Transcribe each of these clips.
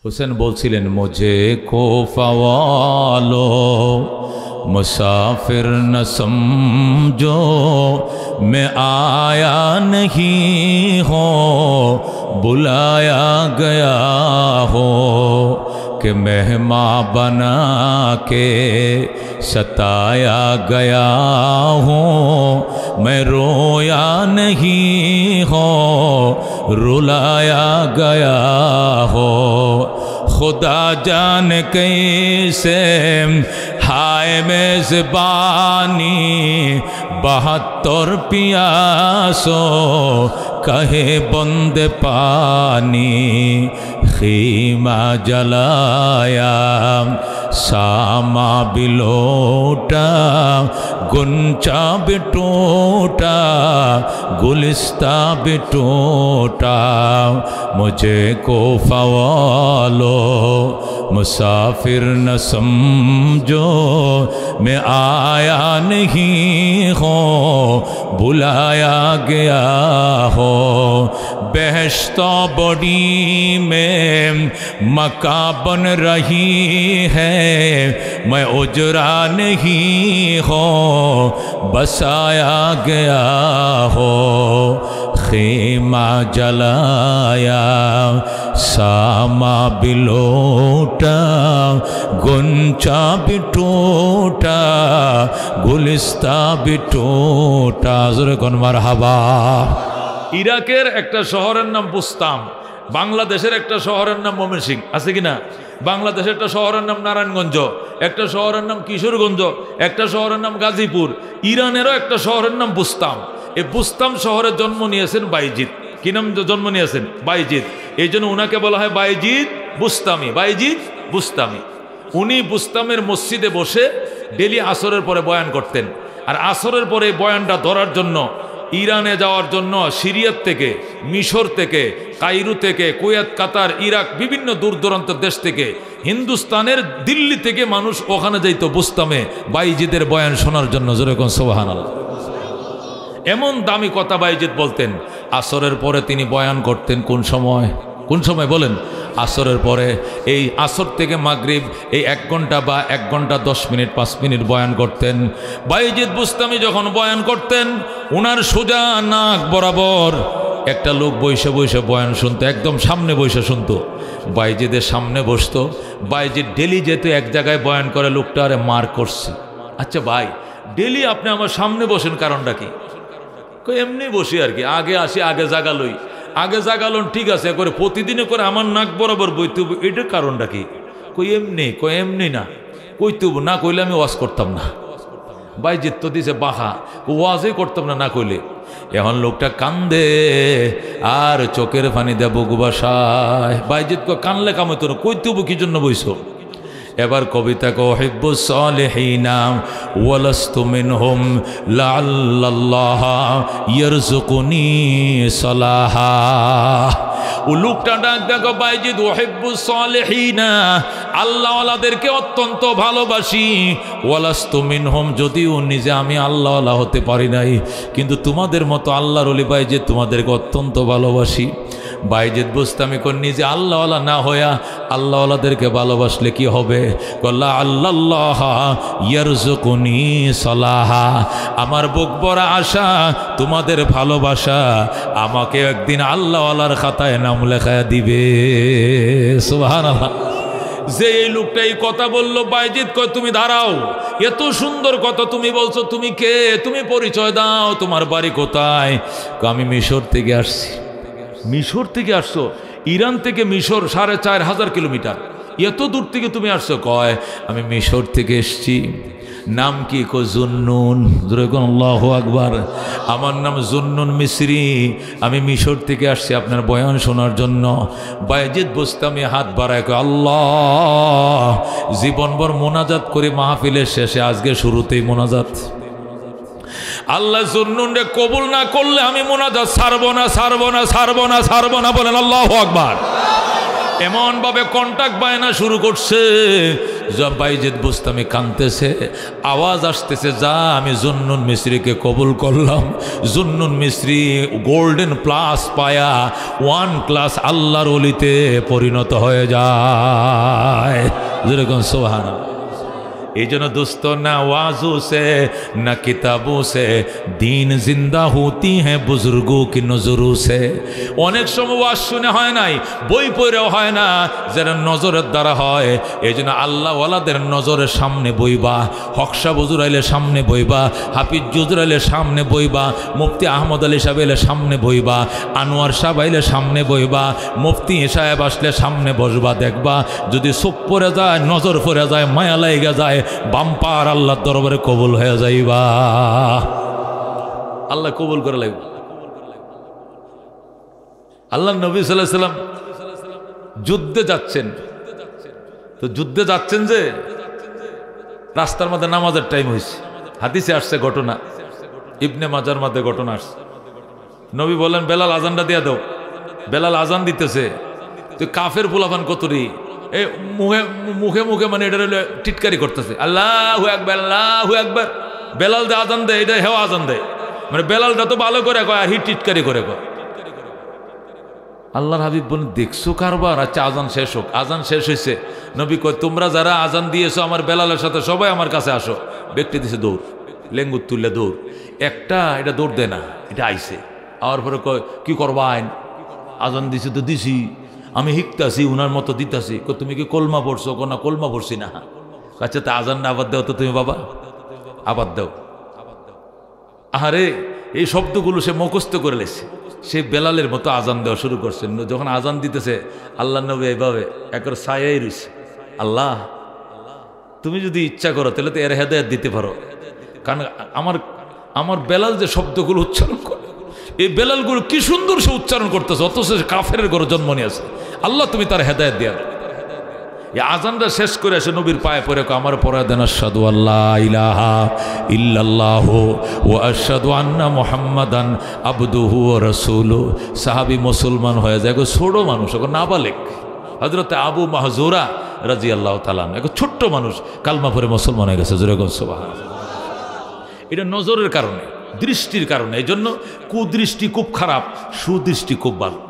हुसैन बोलছিলেন मुझे कोफा वालो मुसाफिर न समझो मैं आया नहीं हो बुलाया गया हो कि मेहमान बना के सताया गया हूँ मैं रोया नहीं हो रुलाया गया हो खुदा जान कैसे हाय मेज़बानी 72 पियासो कहे बंद पानी खीमा जलाया सामा बिलोटा गुंचा बिटोटा गुलिस्ता बिटोटा मुझे कोफा वालो मुसाफिर न समझो मैं आया नहीं हो बुलाया गया हो बेहश्तो बड़ी में मका बन रही है मैं उजरा नहीं हो बसाया गया हो खीमा जलाया सामा बिलोटा गुंचा बिटोटा गुलिस्ता बिटोटा ज़ोरे कौन मरहबा। ইরাকের একটা শহরের নাম বুস্তাম, বাংলাদেশের একটা শহরের নাম ময়মনসিংহ, আছে কিনা? বাংলাদেশের একটা শহরের নাম নারায়ণগঞ্জ, একটা শহরের নাম কিশোরগঞ্জ, একটা শহরের নাম গাজীপুর। ইরানেরও একটা শহরের নাম বুস্তাম। এই বুস্তাম শহরে জন্ম নিয়েছেন বাইজিদ। কি নাম জন্ম নিয়েছেন? বাইজিদ। এই জন্য উনাকে বলা হয় বাইজিদ বুস্তামি, বাইজিদ বুস্তামি। উনি বুস্তামের মসজিদে বসে ডেলি আসরের পরে বয়ান করতেন। আর আসরের পরে বয়ানটা ধরার জন্য ইরানে যাওয়ার জন্য সিরিয়ার থেকে, মিশর থেকে, কায়রো থেকে, কুয়েত, কাতার, ইরাক, বিভিন্ন দূর দূরান্ত দেশ থেকে, হিন্দুস্তানের দিল্লি থেকে মানুষ ওখানে যাইতো বুস্তামে বাইজিদের বয়ান শোনার জন্য। যেরকম সুবহানাল্লাহ। এমন দামি কথা বাইজিদ বলতেন। আসরের পরে তিনি বয়ান করতেন কোন সময়? কোন সময় বলেন? আসরের পরে। এই আসর থেকে মাগরিব এই 1 ঘন্টা বা 1 ঘন্টা 10 মিনিট 5 মিনিট বয়ান করতেন। বাইজিদ বুস্তামি যখন বয়ান করতেন, ওনার সোজা নাক বরাবর একটা লোক বসে বসে বয়ান শুনতো, একদম সামনে বসে শুনতো। বাইজিদের সামনে বসতো। বাইজিদ ডেলি যেত এক জায়গায় বয়ান করে, লোকটা আরে মার করছে। আচ্ছা ভাই, ডেলি আপনি আমার সামনে বসেন, কারণটা কি? এমনি বসি আর কি, আগে আসি আগে জাগালই, আগে জাগালন ঠিক আছে, করে প্রতিদিনে করে আমার নাক বরাবর বইতে, এটার কারণটা কি? কই এমনি না, কইতে না কইলে আমি ওয়াজ করতাম না। বাইজিদ তো দিছে বাহা, ওয়াজই করতাম না কইলে। এখন লোকটা কান্দে আর চোখের পানি দেব গুবাসায়। বাইজিদ কানলে কামতো না, কইতে কি জন্য বইছো? এবার কবিতা কো হিব্বুস সালিহিনা ওয়ালাস্তু মিনহুম লাআল্লাল্লাহ ইয়ারযুকুনি সালাহা। ও লোকটা ডাক দেখো বাইজিদ ওহিব্বুস সালিহিনা, আল্লাহওয়ালাদেরকে অত্যন্ত ভালোবাসি। ওয়ালাস্তু মিনহুম, যদিও নিজে আমি আল্লাহওয়ালা হতে পারি নাই, কিন্তু তোমাদের মতো আল্লাহর ওলি বাইজিদ তোমাদেরকে অত্যন্ত ভালোবাসি। বাইজিদ বুস্তামি কোন নিজে আল্লাহওয়ালা না হইয়া আল্লাহওয়ালাদেরকে ভালোবাসলে কি হবে? কল্লা আল্লাহ ইয়ারযুকুনি সালাহা, আমার বুক ভরা আশা তোমাদের ভালোবাসা আমাকে একদিন আল্লাহওয়ালার খাতায় নাম লেখায় দিবে। সুবহানাল্লাহ। যে এই লোকটা এই কথা বলল, বাইজিদ কয় তুমি দাঁড়াও, এত সুন্দর কথা তুমি বলছো, তুমি কে? তুমি পরিচয় দাও, তোমার বাড়ি কোথায়? আমি মিশর থেকে আসছি। মিশর থেকে আসছো? ইরান থেকে মিশর 4500 কিলোমিটার, এত দূর থেকে তুমি আসছো? কয় আমি মিশর থেকে এসছি। নাম কি? কো জুন্নুন। আল্লাহু আকবার। আমার নাম জুন্নুন মিসরি, আমি মিশর থেকে আসছি আপনার বয়ান শোনার জন্য। বাইজিদ বুস্তামি হাত বাড়ায় কয় আল্লাহ, জীবনভর মোনাজাত করে মাহফিলের শেষে আজকে শুরুতেই মোনাজাত। আল্লাহ জুন্নুনরে কবুল না করলে আমি মোনাজাত ছাড়বো না, ছাড়বো না, ছাড়বো না, ছাড়বো না। বলেন আল্লাহু আকবার। এমন ভাবে কন্টাক্ট বায়না শুরু করছে, বাইজিদ বুস্তামি কাঁদতেছে, আওয়াজ আসতেছে, যা আমি জুন্নুন মিস্ত্রিকে কবুল করলাম। জুন্নুন মিস্ত্রি গোল্ডেন প্লাস পায়া 1 ক্লাস আল্লাহর ওলিতে পরিণত হয়ে যায়। যেরকম সুবহানাল্লাহ। এই জন্য দোস্ত, না ওয়াজু সে না কিতাবু সে দিন জিন্দা হতি হ্যাঁ বুজুর্গো কি নজরু সে। অনেক সময় ওয়াজ শুনে হয় নাই, বই পড়েও হয় না, যারা নজরের দ্বারা হয়। এই জন্য আল্লাহ ওয়ালাদের নজরের সামনে বইবা, হকসা বুজুর আইলে সামনে বইবা, হাফিজ জুজুর আইলে সামনে বইবা, মুফতি আহমদ আলী সাহেব এলে সামনে বইবা, আনোয়ার সাহেব আইলে সামনে বইবা, মুফতি সাহেব আসলে সামনে বসবা। দেখবা যদি চোখ পড়ে যায়, নজর পড়ে যায়, মায়া লাইগা যায়, বাম্পার আল্লাহর দরবারে কবুল হয়ে যাইবা। আল্লাহ কবুল করে লাগবে। আল্লাহ নবী সাল্লাল্লাহু আলাইহি সাল্লাম যুদ্ধে যাচ্ছেন, তো যুদ্ধে যাচ্ছেন যে রাস্তার মধ্যে নামাজের টাইম হয়েছে। হাদিসে আসছে ঘটনা, ইবনে মাজার মধ্যে ঘটনা আসছে। নবী বলেন, বেলাল আজানটা দিয়া দাও। বেলাল আজান দিতেছে, তো কাফের পোলাপান কতরি এ মুখে মুখে মুখে মানে এটা টিটকারি করতেছে, আল্লাহু আকবার আল্লাহু আকবার। বেলাল দে আজান দেয়, এটা হেও আজান দেয়, মানে বেলালটা তো ভালো করে কয় আর হি টিটকারি করে কয়। আল্লাহর হাবিব বলেন, দেখছো কারবার? আচ্ছা আজান শেষ হোক। আজান শেষ হয়েছে, নবী কয়, তোমরা যারা আজান দিয়েছো আমার বেলালের সাথে সবাই আমার কাছে আসো। ব্যক্তি দিছে দৌড়, লেঙ্গুর তুললে দৌড়। একটা এটা দৌড় দেয় না, এটা আইসে। আর পরে কয়, কি করবা আইন? আজান দিছি তো দিছি, আমি শিখতাছি, উনার মতো দিতাছি। তুমি কি কলমা পড়ছো? না কলমা পড়ছি না। আচ্ছা তা আজান না আবার দাও তো তুমি বাবা, আবার দাও। আহারে এই শব্দগুলো সে মুখস্থ করে লেছে, সে বেলালের মতো আজান দেওয়া শুরু করছে। যখন আজান দিতেছে, আল্লাহ নবী এইভাবে একবার ছায়াই রয়েছে। আল্লাহ তুমি যদি ইচ্ছা করো তাহলে তো এর হেদায়েত দিতে পারো, কারণ আমার বেলাল যে শব্দগুলো উচ্চারণ করে, এই বেলালগুলো কি সুন্দর সে উচ্চারণ করতেছে, অথচ সে কাফেরের ঘরে জন্ম নিয়ে আছে। আল্লাহ তুমি তার হেদায়েত দিয়া দাও। এই আজানটা শেষ করে এসে নবীর পায়ে পড়ে আমার পড়া দেন, আশহাদু আল্লা ইলাহা ইল্লাল্লাহু ওয়া আশহাদু আন্না মুহাম্মাদান আবদুহু ওয়া রাসূলুহু। সাহাবী মুসলমান হয়ে যায়, ছোট মানুষ, নাবালেগ। হযরত আবু মাহজুরা রাদিয়াল্লাহু তাআলা এক ছোট্ট মানুষ কালমা পড়ে মুসলমান হয়ে গেছে। যেরকম সুবহানাল্লাহ। এটা নজরের কারণে, দৃষ্টির কারণে। এই জন্য কুদৃষ্টি খুব খারাপ, সুদৃষ্টি খুব ভালো।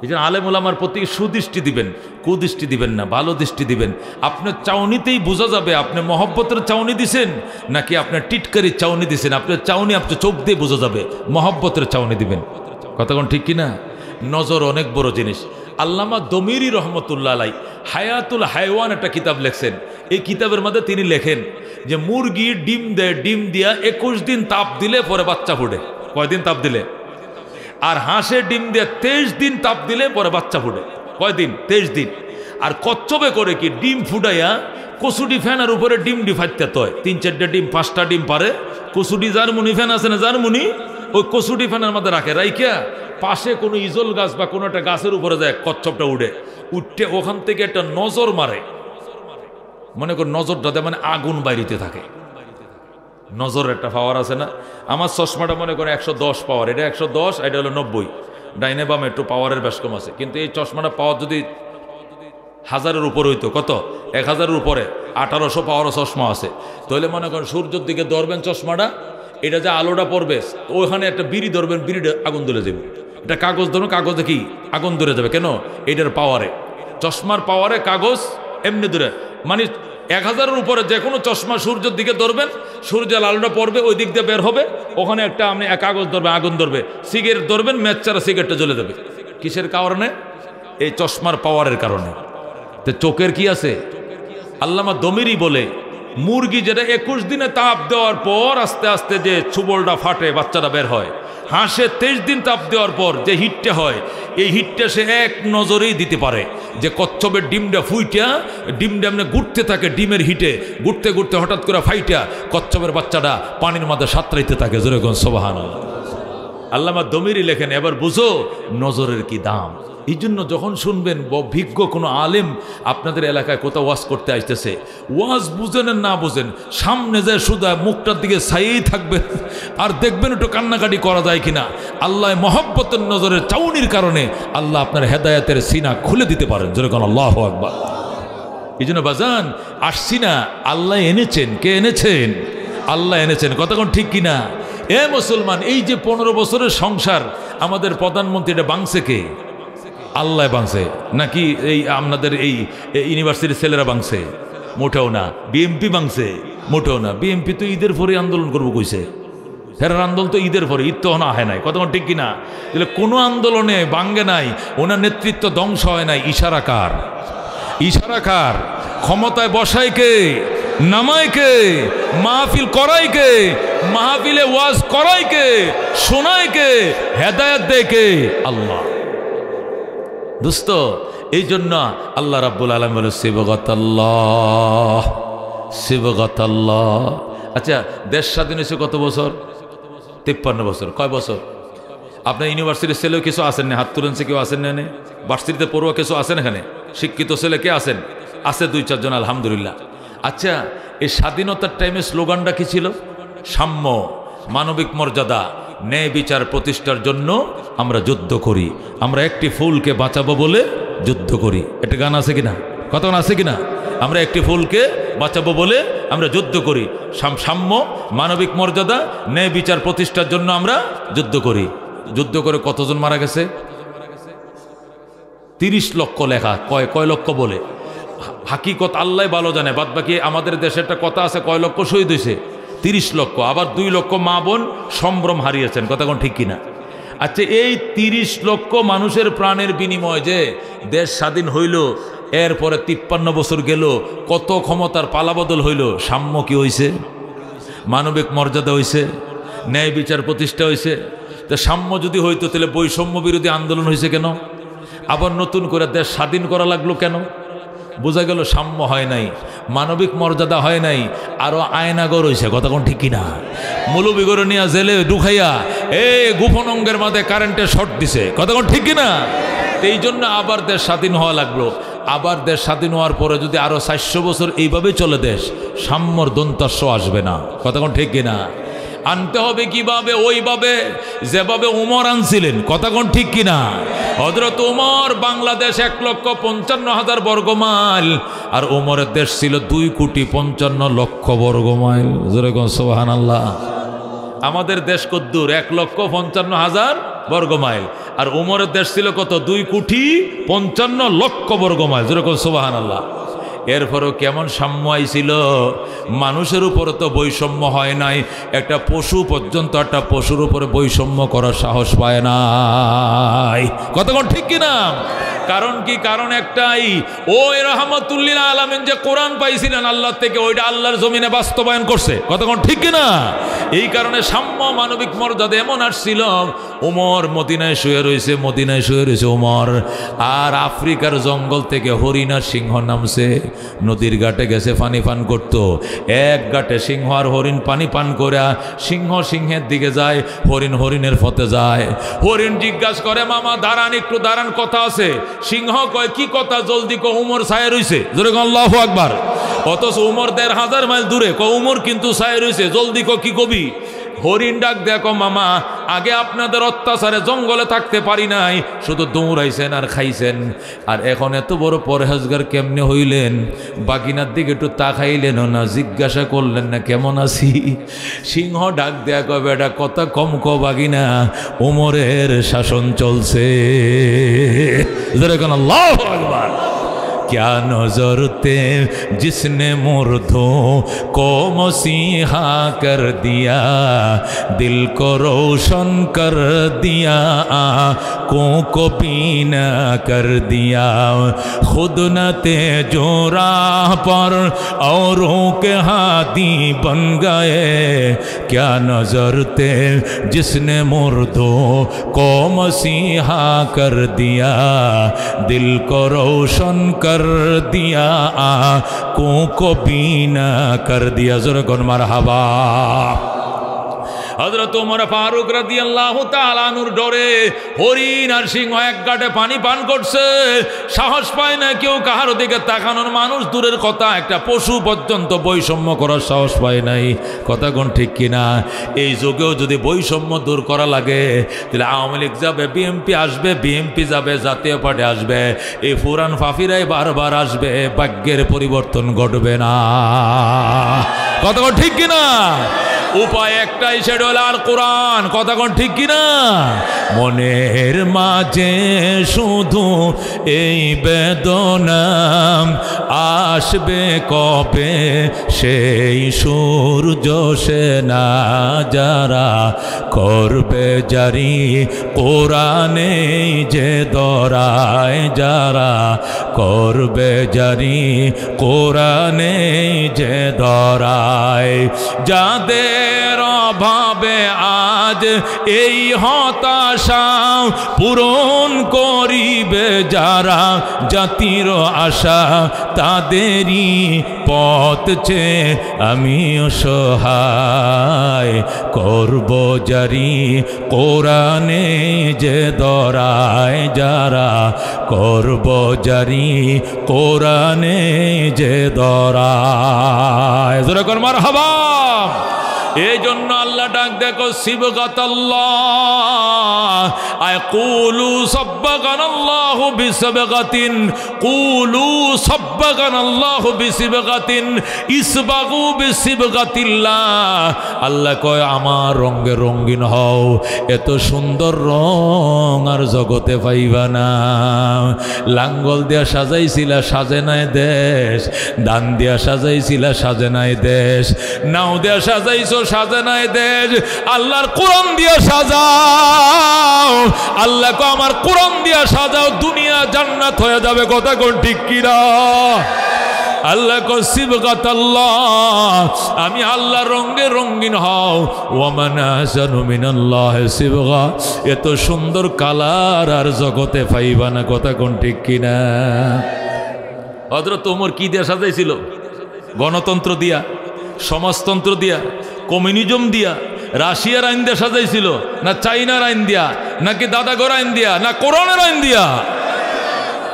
এই জন্য আলেম ওলামার প্রতি সুদৃষ্টি দিবেন, কুদৃষ্টি দিবেন না, ভালো দৃষ্টি দিবেন। আপনার চাউনিতেই বোঝা যাবে আপনি মহব্বতের চাউনি দিছেন নাকি আপনার টিটকারির চাউনি দিছেন। আপনার চাউনি আপনার চোখ দিয়ে বোঝা যাবে, মহব্বতের চাউনি দিবেন। কতক্ষণ ঠিক কিনা? নজর অনেক বড় জিনিস। আল্লামা দমিরি রহমতুল্লাহ আলাই হায়াতুল হায়ওয়ান একটা কিতাব লেখছেন। এই কিতাবের মধ্যে তিনি লেখেন যে মুরগি ডিম দেয়, ডিম দিয়া 21 দিন তাপ দিলে পরে বাচ্চা ফুটে। কয়দিন তাপ দিলে? আর হাঁসে ডিম দিয়ে 23 দিন তাপ দিলে পরে বাচ্চা ফুটে। কয়দিন? 23 দিন। আর কচ্ছপে করে কি ডিম ফুটাইয়া কচুডি ফ্যানের উপরে ডিম ফাইতে তয় 3-4টা ডিম 5টা ডিম পারে। কচুডি জার্মনি ফ্যান আছে না, জার্মনি, ওই কচুডি ফ্যানের মধ্যে রাখে, রাইখা পাশে কোনো ইজল গাছ বা কোনো একটা গাছের উপরে যায়, কচ্ছপটা উঠে ওখান থেকে একটা নজর মারে। মনে কর নজরটাতে মানে আগুন বাইরিতে থাকে। নজর একটা পাওয়ার আছে না। আমার চশমাটা মনে করে 110 পাওয়ার, এটা 110, এটা হলো 90। ডাইনে বামে একটু পাওয়ারের বেশ কম আছে, কিন্তু এই চশমাটা পাওয়ার যদি 1000-এর উপরে হইতো, কত 1000-এর উপরে 1800 পাওয়ারও চশমা আছে, তাহলে মনে করেন সূর্যের দিকে ধরবেন চশমাটা, এটা যে আলোটা পড়বে ওইখানে একটা বিড়ি ধরবেন, বিড়িটা আগুন ধরে যাবে। এটা কাগজ ধরবেন, কাগজে কি আগুন ধরে যাবে। কেন? এটার পাওয়ারে, চশমার পাওয়ারে কাগজ এমনি ধরে, মানে 1000-এর উপরে যে কোনো চশমা সূর্যের দিকে ধরবেন, সূর্যের আলোটা পড়বে, ওই দিক দিয়ে বের হবে, ওখানে একটা আপনি কাগজ ধরবে, আগুন ধরবে। সিগারেট ধরবেন, ম্যাচ ছাড়া সিগারেটটা জ্বলে যাবে। কিসের কারণে? এই চশমার পাওয়ারের কারণে। তো চোখের কি আছে? আল্লামা দমিরি বলে মুরগি যেটা 21 দিনে তাপ দেওয়ার পর আস্তে আস্তে যে ছুবলটা ফাটে, বাচ্চাটা বের হয়। হাঁসে 23 দিন তাপ দেওয়ার পর যে হিটটা হয়, এই হিটটা সে এক নজরেই দিতে পারে। যে কচ্ছপের ডিমটা ফুইটা, ডিমটা এমনি ঘুরতে থাকে, ডিমের হিটে ঘুরতে ঘুরতে হঠাৎ করে ফাইটা কচ্ছপের বাচ্চাটা পানির মধ্যে সাঁতরাইতে থাকে। যেরকম সুবহানাল্লাহ। আল্লামা দমিরি লেখেন, এবার বুঝো নজরের কি দাম। এই জন্য যখন শুনবেন বিজ্ঞ কোনো আলেম আপনাদের এলাকায় কোথাও ওয়াজ করতে আসতেছে, ওয়াজ বুঝেন না বুঝেন, সামনে যায় শুধু মুখটার দিকে ছাইয়েই থাকবেন আর দেখবেন একটু কান্নাকাটি করা যায় কিনা। আল্লাহ মহব্বতের নজরের চাউনির কারণে আল্লাহ আপনার হেদায়েতের সিনা খুলে দিতে পারেন। যেরকম আল্লাহু আকবার। এই জন্য বাজান আসছি না, আল্লাহ এনেছেন। কে এনেছেন? আল্লাহ এনেছেন। কতক্ষণ ঠিক কিনা? এ মুসলমান, এই যে 15 বছরের সংসার আমাদের প্রধানমন্ত্রী, এটা বাংছে কে? আল্লাহ বাংছে নাকি এই আপনাদের এই ইউনিভার্সিটির ছেলেরা বাংছে? মোটেও না। বিএমপি বাংছে? মোটেও না। বিএমপি তো ঈদের পরে আন্দোলন করবো কইছে। ফেরার আন্দোলন তো ঈদের পরে, ঈদ তো না হয় নাই। কতক্ষণ ঠিক কিনা? তাহলে কোনো আন্দোলনে বাঙ্গে নাই, ওনার নেতৃত্ব ধ্বংস হয় নাই। ইশারা কার? ইশারা কার? ক্ষমতায় বসায় কে? নামায় কে? মাহফিল করাই কে? মাহফিলে ওয়াজ করাই কে? শোনায় কে? হেদায়েত দেয় কে? আল্লাহ। দোস্ত, এই জন্য আল্লাহ রাব্বুল আলামিন বলে সিবগাতাল্লাহ, সিবগাতাল্লাহ। আচ্ছা, দেশ স্বাধীন হয়েছে কত বছর? 53 বছর। কয় বছর? আপনার ইউনিভার্সিটির ছেলেও কিছু আসেন না? হাত তুলেনছে কেউ? আসেন না? ভার্সিটিতে পড়ুয়া কিছু আসেন? এখানে শিক্ষিত ছেলে কে আছেন? আছে 2-4 জন, আলহামদুলিল্লাহ। আচ্ছা, এই স্বাধীনতার টাইমে স্লোগানটা কি ছিল? সাম্য, মানবিক মর্যাদা, ন্যায় বিচার প্রতিষ্ঠার জন্য আমরা যুদ্ধ করি, আমরা একটি ফুলকে বাঁচাবো বলে যুদ্ধ করি। একটা গান আছে কিনা? কতক্ষণ আছে কিনা? আমরা একটি ফুলকে বাঁচাবো বলে আমরা যুদ্ধ করি। সাম্য, মানবিক মর্যাদা, ন্যায় বিচার প্রতিষ্ঠার জন্য আমরা যুদ্ধ করি। যুদ্ধ করে কতজন মারা গেছে? 30 লক্ষ লেখা। কয় লক্ষ বলে? হাকিকত আল্লাহ ভালো জানে। বাদ বাকি আমাদের দেশে একটা কথা আছে, কয় লক্ষ শহীদ হয়েছে? 30 লক্ষ। আবার 2 লক্ষ মা বোন সম্ভ্রম হারিয়েছেন। কতক্ষণ ঠিক কিনা? আচ্ছা, এই 30 লক্ষ মানুষের প্রাণের বিনিময় যে দেশ স্বাধীন হইল, এরপরে 53 বছর গেল, কত ক্ষমতার পালাবদল হইল। সাম্য কি হইছে? মানবিক মর্যাদা হইছে? ন্যায় বিচার প্রতিষ্ঠা হইছে? তো সাম্য যদি হইতো তাহলে বৈষম্য বিরোধী আন্দোলন হয়েছে কেন? আবার নতুন করে দেশ স্বাধীন করা লাগলো কেন? বোঝা গেল সাম্য হয় নাই, মানবিক মর্যাদা হয় নাই, আরো আয়নাগর হয়েছে। কতক্ষণ ঠিক কিনা? মৌলবীগর নিয়ে জেলে ঢুকাইয়া গোপন অঙ্গের মাঝে কারেন্টের শর্ট দিছে। কতক্ষণ ঠিক কিনা? এই জন্য আবার দেশ স্বাধীন হওয়া লাগলো। আবার দেশ স্বাধীন হওয়ার পরে যদি আরো 400 বছর এইভাবে চলে দেশ, সাম্যর দন্তাস্য আসবে না। কতক্ষণ ঠিক কিনা? আনতে হবে কিভাবে? ওইভাবে যেভাবে উমর আনছিলেন। কতক্ষণ ঠিক কিনা? হযরত উমর বাংলাদেশ 1,55,000 বর্গ মাইল, আর উমরের দেশ ছিল 2,55,00,000 বর্গ মাইল। যেরকম সুবহানাল্লাহ। আমাদের দেশ কদ্দুর? 1,55,000 বর্গ মাইল। আর উমরের দেশ ছিল কত? 2,55,00,000 বর্গ মাইল। যেরকম সুবহানাল্লাহ। এরপরও কেমন সাম্য আইছিল? মানুষের উপরে তো বৈষম্য হয় নাই, একটা পশু পর্যন্ত একটা পশুর উপরে বৈষম্য করার সাহস পায় নাই। কতক্ষণ ঠিক কিনা? কারণ কি? কারণ একটাই, ওই রাহমাতুল্লিল আলামিন যে কোরআন পাইছিলেন আল্লাহ থেকে, ওইটা আল্লাহর জমিনে বাস্তবায়ন করছে। কতক্ষণ ঠিক কিনা? এই কারণে সাম্য, মানবিক মর্যাদা এমন আসছিল। উমর মদিনায় শুয়ে রয়েছে, মদিনায় শুয়ে রয়েছে উমর, আর আফ্রিকার জঙ্গল থেকে হরিণ আর সিংহ নামছে, নদীর ঘাটে গেছে পানি পান করত। এক ঘাটে সিংহ আর হরিণ পানি পান করে, সিংহ সিংহের দিকে যায়, হরিণ হরিণের পথে যায়। হরিণ জিজ্ঞাসা করে, মামা দাঁড়ান, একটু দাঁড়ান, কথা আছে। সিংহ কয়, কি কথা? জলদি কো। উমর ছায়া রইছে। জোরে কও আল্লাহু আকবার। অথচ উমর 1,500 মাইল দূরে। কয় উমর কিন্তু ছায়া রইছে, জলদি কো, কি কবি? হরিণ ডাক দেখো, মামা আগে আপনাদের অত্যাচারে জঙ্গলে থাকতে পারি নাই, শুধু দৌড়াইছেন আর খাইছেন, আর এখন এত বড় পরহেজগার কেমনে হইলেন? বাগিনার দিকে একটু তাকাইলেন না, জিজ্ঞাসা করলেন না কেমন আছি? সিংহ ডাক দেয়া কবে, এটা কথা কম ক বাগিনা, ওমরের শাসন চলছে। যেরকম আল্লাহু আকবার। क्या नजरते जिसने मुर्दों को मसीहा कर दिया, दिल को रोशन कर दिया, आँखों को बीना कर दिया, खुद न तेजो राह पर औरों के हाथी बन गए। क्या नजरते जिसने मुर्दों को मसीहा कर दिया, दिल को रोशन कर दिया, आँखों को बीना कर दिया। ज़रा कौन मरहबा। হযরত ওমর ফারুক রাদিয়াল্লাহু তাআলা আনহুর ডরে হরিণ আর সিংহ এক গাঁটে পানি পান করছে, সাহস পায় না কেউ কাহার দিকে তাকানোর, মানুষ দূরের কথা একটা পশু পর্যন্ত বৈষম্য করার সাহস পায় নাই। কথা কোন ঠিক কিনা? এই যুগেও যদি বৈষম্য দূর করা লাগে তাহলে আওয়ামী লীগ যাবে, বিএনপি আসবে, বিএনপি যাবে, জাতীয় পার্টি আসবে, এই ফুরান ফাফিরাই বারবার আসবে, ভাগ্যের পরিবর্তন ঘটবে না। কথা কোন ঠিক কিনা? উপায় একটাই, সেটা হলো আল কোরআন। কথা কোন ঠিক কিনা? মনের মাঝে শুধু এই বেদনা, আসবে কবে সেই সূর্য সেনা, যারা করবে জারি কোরআনে যে দরায়, যারা করবে জারি কোরআনে যে দরায়, যাদের অভাবে আজ এই হতাশা পূরণ করিবে যারা জাতির আশা, তাদেরই পথ চেয়ে আমি অসহায়, করব জারি কোরআনে যে দরায়, যারা করব জারি কোরআনে যে দরায়। জোরে কর মারহাবা। এই জন্য আল্লাহ ডাক দেখো, সিবগাতাল্লাহ, আয় কুলু সাব্বাগানাল্লাহু বিসাবগাতিন, কুলু সাব্বাগানাল্লাহু বিসিবগাতিন, ইসবাগু বিসিবগাতিল্লাহ। আল্লাহ কয় আমার রঙে রঙিন হও, এত সুন্দর রং আর জগতে পাইবা না। লাঙ্গল দিয়া সাজাইছিলা, সাজে নাই দেশ, দান দিয়া সাজাইছিলা, সাজে নাই দেশ, নাও দিয়া সাজাইছো, সাজে নাই দেশ, আল্লাহর কোরআন দিয়া সাজাও। আল্লাহ কো আমার কোরআন দিয়া সাজাও, দুনিয়া জান্নাত হয়ে যাবে। কথা কোন ঠিক কিনা? আল্লাহ কো সিবগাতাল্লাহ, আমি আল্লাহর রঙে রঙিন হও। ওয়ামান আহসানু মিনাল্লাহি সিবগা, এত সুন্দর কালার আর জগতে পাইবা না। কথা কোন ঠিক কিনা? হযরত ওমর কি দিয়া সাজাইছিল? গণতন্ত্র দিয়া, সমাজতন্ত্র দিয়া, কমিউনিজম দিয়া, রাশিয়ার আইন দিয়া সাজাইছিল, না চাইনার আইন দিয়া, নাকি দাদাগর আইন দিয়া, না কোরআনের আইন দিয়া?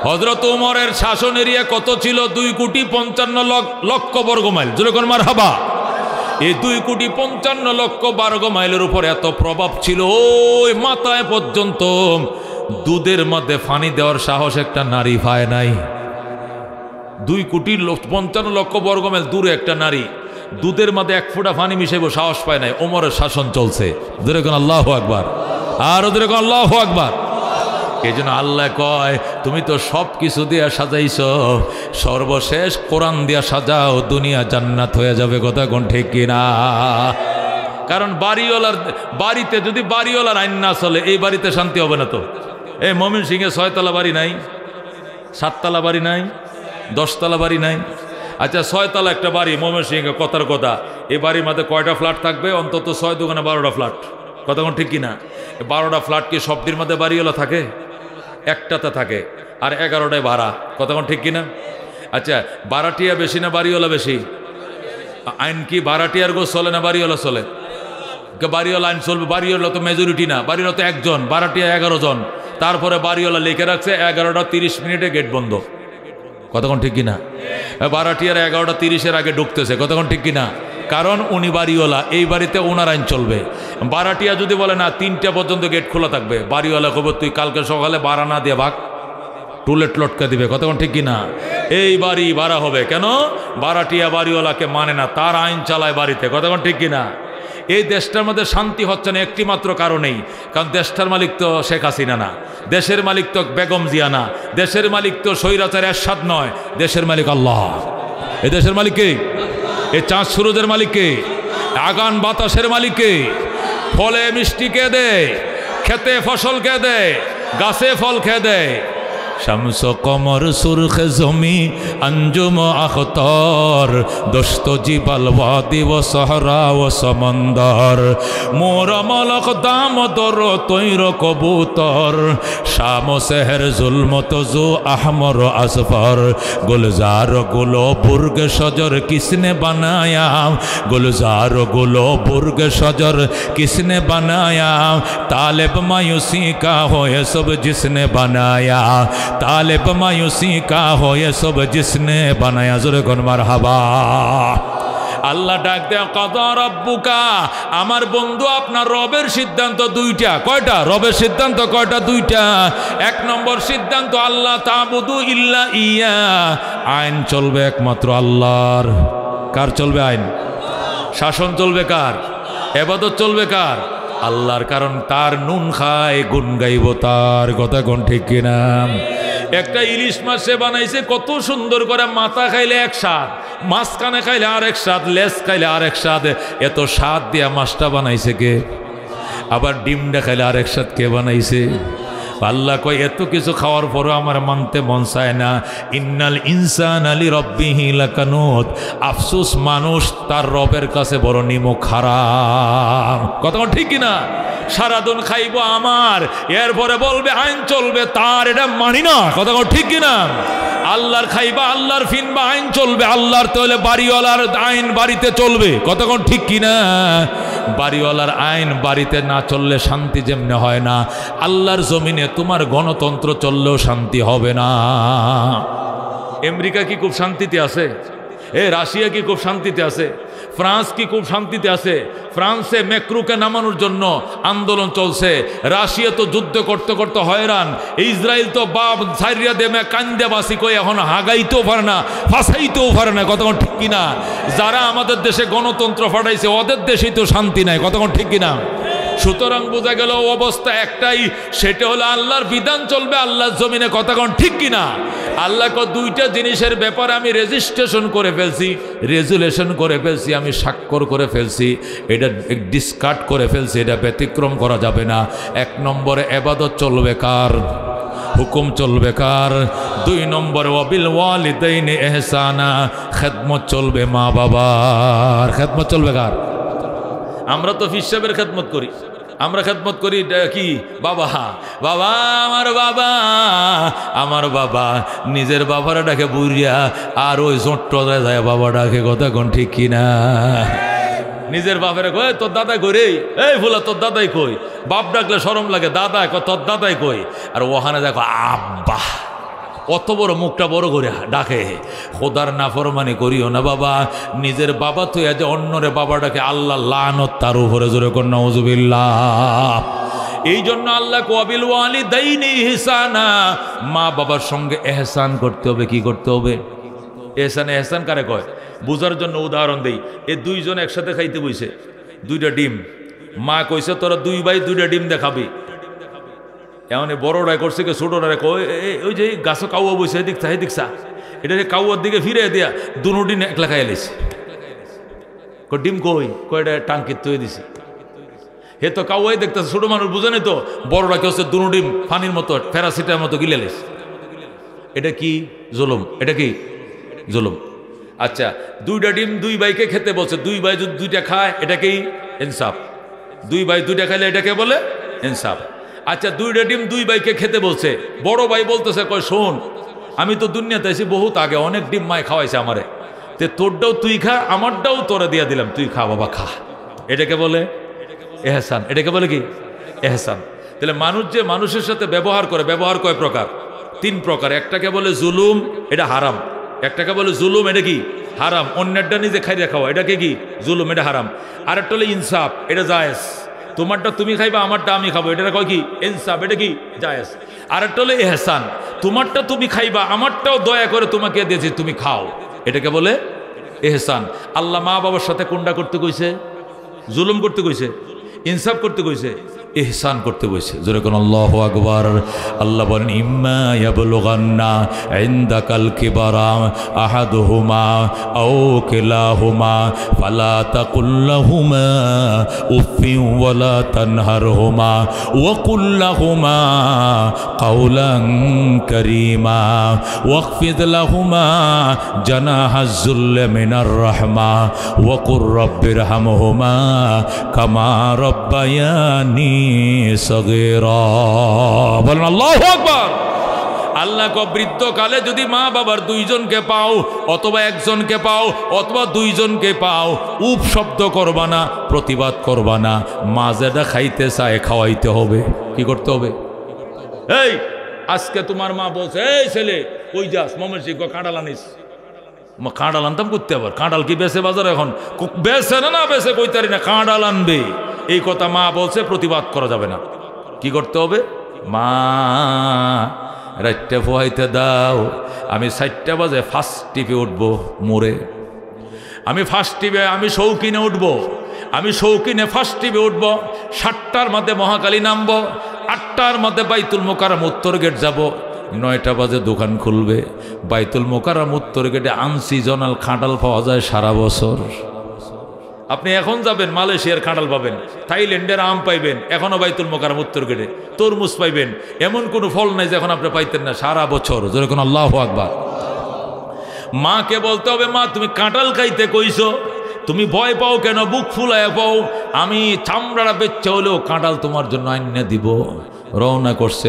হযরত ওমরের শাসন এরিয়া কত ছিল? 2,55,00,000 বর্গমাইল। যেরকম মারহাবা। এই 2,55,00,000 বর্গমাইলের উপর এত প্রভাব ছিল, ওই মাথায় পর্যন্ত দুধের মধ্যে পানি দেওয়ার সাহস একটা নারী পায় নাই। 2,55,00,000 বর্গমাইল দূরে একটা নারী দুধের মধ্যে এক ফোঁটা পানি মিশাইব সাহস পায় নাই। ওমরের শাসন চলছে। যেরকম আল্লাহু আকবার, আর যেরকম আল্লাহু আকবার। এই জন্য আল্লাহ কয়, তুমি তো সব কিছু দিয়া সাজাইছ, সর্বশেষ কোরআন দিয়া সাজাও, দুনিয়া জান্নাত হয়ে যাবে। কথা কোন ঠিক কিনা? কারণ বাড়িওয়ালার বাড়িতে যদি বাড়িওয়ালার আইন না চলে, এই বাড়িতে শান্তি হবে না। তো এই ময়মনসিংহে 6 তলা বাড়ি নাই, 7 তলা বাড়ি নাই, 10 তলা বাড়ি নাই। আচ্ছা 6 তলা একটা বাড়ি ময়মনসিংহে, কথার কথা, এই বাড়ির মধ্যে কয়টা ফ্ল্যাট থাকবে? অন্তত 6 দুগুণে 12টা ফ্ল্যাট। কথা কোন ঠিক কিনা? 12টা ফ্ল্যাট কি সবটির মধ্যে বাড়িওয়ালা থাকে? একটাতে থাকে, আর 11টায় ভাড়া। কথা কোন ঠিক কিনা? আচ্ছা ভাড়াটিয়া বেশি না বাড়িওয়ালা বেশি? আইন কি ভাড়াটিয়ার গো চলে না বাড়িওয়ালা চলে? বাড়িওয়ালা আইন চলবে। বাড়িওয়ালা তো মেজরিটি না, বাড়িওয়ালা তো একজন, ভাড়াটিয়া 11 জন। তারপরে বাড়িওয়ালা লিখে রাখছে 11:30 গেট বন্ধ। কতক্ষণ ঠিক কিনা? ভাড়াটিয়ার 11:30 আগে ঢুকতেছে। কতক্ষণ ঠিক কিনা? কারণ উনি বাড়িওয়ালা, এই বাড়িতে ওনার আইন চলবে। ভাড়াটিয়া যদি বলে না 3টা পর্যন্ত গেট খোলা থাকবে, বাড়িওয়ালা কবে তুই কালকে সকালে ভাড়া না দিয়ে ভাগ, টুলেট লটকা দিবে। কতক্ষণ ঠিক কিনা? এই বাড়ি ভাড়া হবে কেন? ভাড়াটিয়া বাড়িওয়ালাকে মানে না, তার আইন চালায় বাড়িতে। কতক্ষণ ঠিক কিনা? এই দেশটার মধ্যে শান্তি হচ্ছে না একটি মাত্র কারণেই, কারণ দেশটার মালিক তো শেখ হাসিনা না, দেশের মালিক তো বেগম জিয়া না, দেশের মালিক তো স্বৈরাচার এরশাদ নয়, দেশের মালিক আল্লাহ। এই দেশের মালিক কে? এই চাঁদ সুরজের মালিক কে? আগান বাতাসের মালিক কে? ফলে মিষ্টি কে দেয়? খেতে ফসল কে দেয়? গাছে ফল কে দেয়? শামস কমর সুরখ জমি अंजुम अख्तर दोस्त जिबल वादी व सहरा व समंदर मोरा मलक दाम दर तैर कबूतर शाम शहर जुल्म तजु अहमर असफर गुलजार गुलो बुर्ग शजर किसने बनाया गुलजार गुलो बुर्ग शजर किसने बनाया तालिब मायूसी का हो ये सब जिसने बनाया तालिब मायूसी का हो ये सब जिसने बनाया जोरे कोन मारहाबा আল্লাহ ডাক দেয়া কাদা রাব্বুকা আমার বন্ধু আপনার রবের সিদ্ধান্ত দুইটা কয়টা রবের সিদ্ধান্ত কয়টা দুইটা এক নম্বর সিদ্ধান্ত আল্লাহ তাবুদু ইল্লা ইয়া আইন চলবে একমাত্র আল্লাহর কার চলবে আইন শাসন চলবে কার ইবাদত চলবে কার আল্লাহর কারণ তার নুন খায় গুণ গাইব তার কথা কোন ঠিক কিনা একটা ইলিশ মাছ সে বানাইছে কত সুন্দর করে মাথা খাইলে এক স্বাদ মাঝখানে খাইলে আরেক স্বাদ লেজ খাইলে আরেক স্বাদ এত স্বাদ দিয়া মাছটা বানাইছে কে আবার ডিমটা খাইলে আরেক স্বাদ কে বানাইছে আল্লাহ কয় এত কিছু খাওয়ার পরও আমার মানতে মন চায় না ইন্নাল ইনসানা লিরাব্বিহি লাকানুত আফসোস মানুষ তার রবের কাছে বড় নিমক হারাম কথা ঠিক কিনা সারাদিন খাইব আমার এরপরে বলবে আইন চলবে তার এটা মানি না কথা ঠিক কিনা আল্লাহর খাইবা আল্লাহর ফিনবা আইন চলবে আল্লাহর তাহলে বাড়িওয়ালার আইন বাড়িতে চলবে কথা ঠিক কিনা বাড়িওয়ালার আইন বাড়িতে না চললে শান্তি যেমনে হয় না আল্লাহর জমিনে তোমার গণতন্ত্র চললেও শান্তি হবে না আমেরিকা কি খুব শান্তিতে আছে রাশিয়া কি খুব শান্তিতে আছে ফ্রান্স কি খুব শান্তিতে আছে ফ্রান্সে ম্যাক্রুকে নামানোর জন্য আন্দোলন চলছে রাশিয়া তো যুদ্ধ করতে করতে হয়রান ইসরায়েল তো বাপ ছাইরিয়া দেমে কান্দে বাসি কই এখন হাগাইতেও পারে না ফাঁসাইতেও পারে না কতক্ষণ ঠিক কিনা যারা আমাদের দেশে গণতন্ত্র ফাটাইছে ওদের দেশেই তো শান্তি নাই কতক্ষণ ঠিক কিনা সুতরাং বোঝা গেল অবস্থা একটাই সেটা হলো আল্লাহর বিধান চলবে আল্লাহর জমিনে কতক্ষণ ঠিক কিনা আল্লাহ দুইটা জিনিসের ব্যাপারে আমি রেজিস্ট্রেশন করে ফেলছি রেজুলেশন করে ফেলছি আমি স্বাক্ষর করে ফেলছি এটা ডিসকার্ড করে ফেলছি এটা ব্যতিক্রম করা যাবে না এক নম্বরে ইবাদত চলবে কার হুকুম চলবে কার দুই নম্বরে ওয়াবিল ওয়ালিদাইনি ইহসানা খেদমত চলবে মা বাবার খেদমত চলবে কার আমরা তো পীর সাহেবের খেদমত করি আমরা খেদমত করি কি বাবা বাবা আমার বাবা নিজের বাবারা ডাকে বুড়িয়া আর ওই জোট্টরা যায় বাবা ডাকে কথা কোন ঠিক কিনা নিজের বাপেরা কই তোর দাদা কই রে এই ফুলা তোর দাদাই কই বাপ ডাকলে শরম লাগে দাদা তোর দাদাই কই আর ওখানে দেখো আব্বা অত বড় মুখটা বড় করে ডাকে খোদার নাফরমানি করিও না বাবা নিজের বাবা তুই আজ অন্যরে বাবাটাকে আল্লাহ লানত তার উপরে জোরে কর নাউযুবিল্লাহ এই জন্য আল্লাহ ওয়াবিল ওয়ালিদাইনি ইহসানা মা বাবার সঙ্গে ইহসান করতে হবে কি করতে হবে এহসান কারে কয় বুঝার জন্য উদাহরণ দেই এই দুইজন একসাথে খাইতে বইছে দুইটা ডিম মা কইছে তোরা দুই ভাই দুইটা ডিম দেখাবি এমন বড়রাই করছে কি ছোটরা কই ওই যে গাছও কাউয়া বইছে দেখছা এটা কাউয়ার দিকে ফিরে দিয়া দুনো ডিম একলা খাইয়া লাইছে ডিম কই কয়টা টাঙ্কির তৈরি দিছি হে তো কাউয়াই দেখতেছে ছোট মানুষ বুঝে নাই তো বড়রা কি হচ্ছে দুনো ডিম পানির মতো প্যারাসিটার মতো গিলে লাইছে এটা কি জুলুম এটা কি জুলুম আচ্ছা দুইটা ডিম দুই ভাইকে খেতে বলছে দুই ভাই যদি দুইটা খায় এটাকেই ইনসাফ দুই ভাই দুইটা খাইলে এটাকে বলে ইনসাফ আচ্ছা দুইটা ডিম দুই ভাইকে খেতে বলছে বড় ভাই বলতেছে কয় শোন আমি তো দুনিয়াতে আছি বহুত আগে অনেক ডিম মায় খাওয়াইছে আমারে তে তোরটাও তুই খা আমারটাও তোরা দিয়া দিলাম তুই খা বাবা খা এটাকে বলে এহসান এটাকে বলে কি এহসান তাহলে মানুষ যে মানুষের সাথে ব্যবহার করে ব্যবহার কয় প্রকার তিন প্রকার একটাকে বলে জুলুম এটা হারাম একটাকে বলে জুলুম এটা কি হারাম অন্যেরটা নিজে খাইয়া খাওয়া এটাকে কি জুলুম এটা হারাম আর একটা হলো ইনসাফ এটা জায়েজ তোমারটা তুমি খাইবা আমারটা আমি খাবো এটা কয় কি ইনসাফ এটা কি জায়েজ আর একটা হলো ইহসান তোমারটা তুমি খাইবা আমারটাও দয়া করে তোমাকে দিয়েছি তুমি খাও এটাকে বলে ইহসান আল্লাহ মা বাবার সাথে কোনটা করতে কইছে জুলুম করতে কইছে ইনসাফ করতে কইছে ইহসান করতে বসে। জোরে কোন আল্লাহু আকবার। আল্লাহ বলেন ইম্মা ইয়াবলুগান্না ইনদাকাল কিবারা আহাদুহুমা আও কিলাহুমা ফালা তাকুল লাহুমা উফিন ওয়ালা তানহারহুমা ওয়া কুল লাহুমা কাওলান কারীমা ওয়াখফিদ লাহুমা জানাহাজ যুল্লি মিনার রাহমা ওয়া কুর রাব্বিরহামহুমা কামা রাব্বায়ানি সগীরা। বলেন আল্লাহু আকবার। আল্লাহ কো বৃদ্ধকালে যদি মা বাবার দুইজনকে পাও অথবা একজনকে পাও অথবা দুইজনকে পাও, উপ শব্দ করবা না, প্রতিবাদ করবা না। মা যেটা খাইতে চায় খাওয়াইতে হবে। কি করতে হবে? এই আজকে তোমার মা বলছে এই ছেলে কই যাস, মমের শিখ কাঁঠাল আনিস। কাঁঠাল আনতাম করতে আবার, কাঁঠাল কি বেছে বাজার এখন? বেছে না বেছে কইতারি না, কাঁঠাল আনবে। এই কথা মা বলছে, প্রতিবাদ করা যাবে না। কি করতে হবে? মা রাতটা পোহাইতে দাও, আমি 4টা বাজে ফার্স্ট টিপে উঠবো মোড়ে। আমি ফার্স্ট টিপে আমি শৌখিনে উঠবো, আমি শৌখিনে ফার্স্ট টিপে উঠবো। 7টার মধ্যে মহাকালী নামবো, 8টার মধ্যে বাইতুল মোকাররম উত্তর গেট যাব। 9টা বাজে দোকান খুলবে। বাইতুল মোকাররম উত্তর গেটে আনসিজনাল কাঁঠাল পাওয়া যায় সারা বছর। আপনি এখন যাবেন মালয়েশিয়ার কাঁঠাল পাবেন, থাইল্যান্ডের আম পাইবেন, এখনো বাইতুল মোকাররম উত্তর গেটে তরমুজ পাইবেন। এমন কোনো ফল নাই যে এখন আপনি পাইতেন না সারা বছর। জোরে কোন আল্লাহু আকবার। মাকে বলতে হবে মা তুমি কাঁঠাল খাইতে কইছো, তুমি ভয় পাও কেন? বুক ফুলায় পাও। আমি চামড়াটা বেচ্চা হলেও কাঁঠাল তোমার জন্য আইনে দিব। রওনা করছে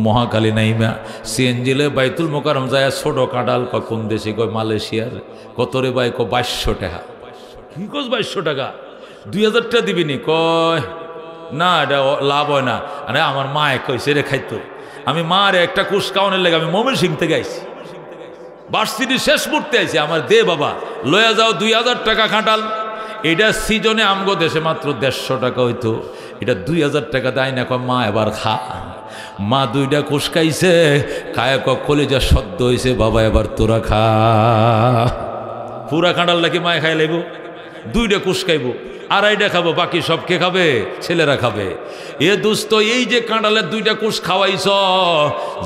মহাকালী নাইমা, সিএনজিলে বাইতুল মোকাররম যায়। ছোট কাঁঠাল কোন দেশে? কয় মালয়েশিয়ার। কত রে ভাই? 2200 টাকা। কি কস 2200 টাকা? 2000 টাকা দিবিনি? কয় না এটা লাভ হয় না। আরে আমার মা কইছে রে খাইতো। আমি মার একটা কুশ খাওয়ানোর লেগে আমি মমির সিং থেকে আইছি, ভার্সিটি শেষ করতে আইছি। আমার দে বাবা লয়া যাও 2000 টাকা কাঁঠাল। এটা সিজনে আমগো দেশে মাত্র 150 টাকা হইতো, এটা 2000 টাকা দেয় না। কয় মা এবার খা। মা 2টা কুশ খাইছে, খায় কলিজা সদ্য হয়েছে। বাবা এবার তোরা খা। পুরা কাঁঠাল নাকি মায় খাই লাইব? 2টা কুশ খাইব, 2.5টা খাবো, বাকি সব কে খাবে? ছেলেরা খাবে। এ দোস্ত এই যে কাঁঠালের 2টা কুশ খাওয়াইছ,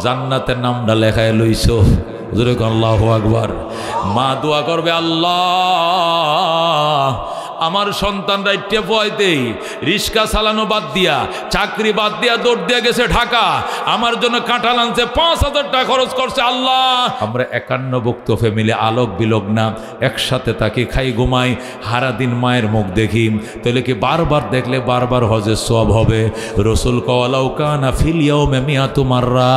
জান্নাতের নামটা লেখায় লইছ। জোরে আল্লাহু আকবার। মা দোয়া করবে আল্লাহ আমার সন্তান রাইটে পয়তেই রিক্সা চালানো বাদ দিয়া, চাকরি বাদ দিয়া দৌড় দিয়া গেছে ঢাকা, আমার জন্য কাঁঠাল আনছে, 5000 টাকা খরচ করছে। আল্লাহ আমরা 51 ভুক্ত ফ্যামিলি, আলোক বিলোক না, একসাথে তাকে খাই ঘুমাই, হারা দিন মায়ের মুখ দেখি। তাহলে কি বারবার দেখলে বারবার হজের সওয়াব হবে? রসুল কওয়ালাউ কানা ফিল ইয়াউমি মিআতু মাররা,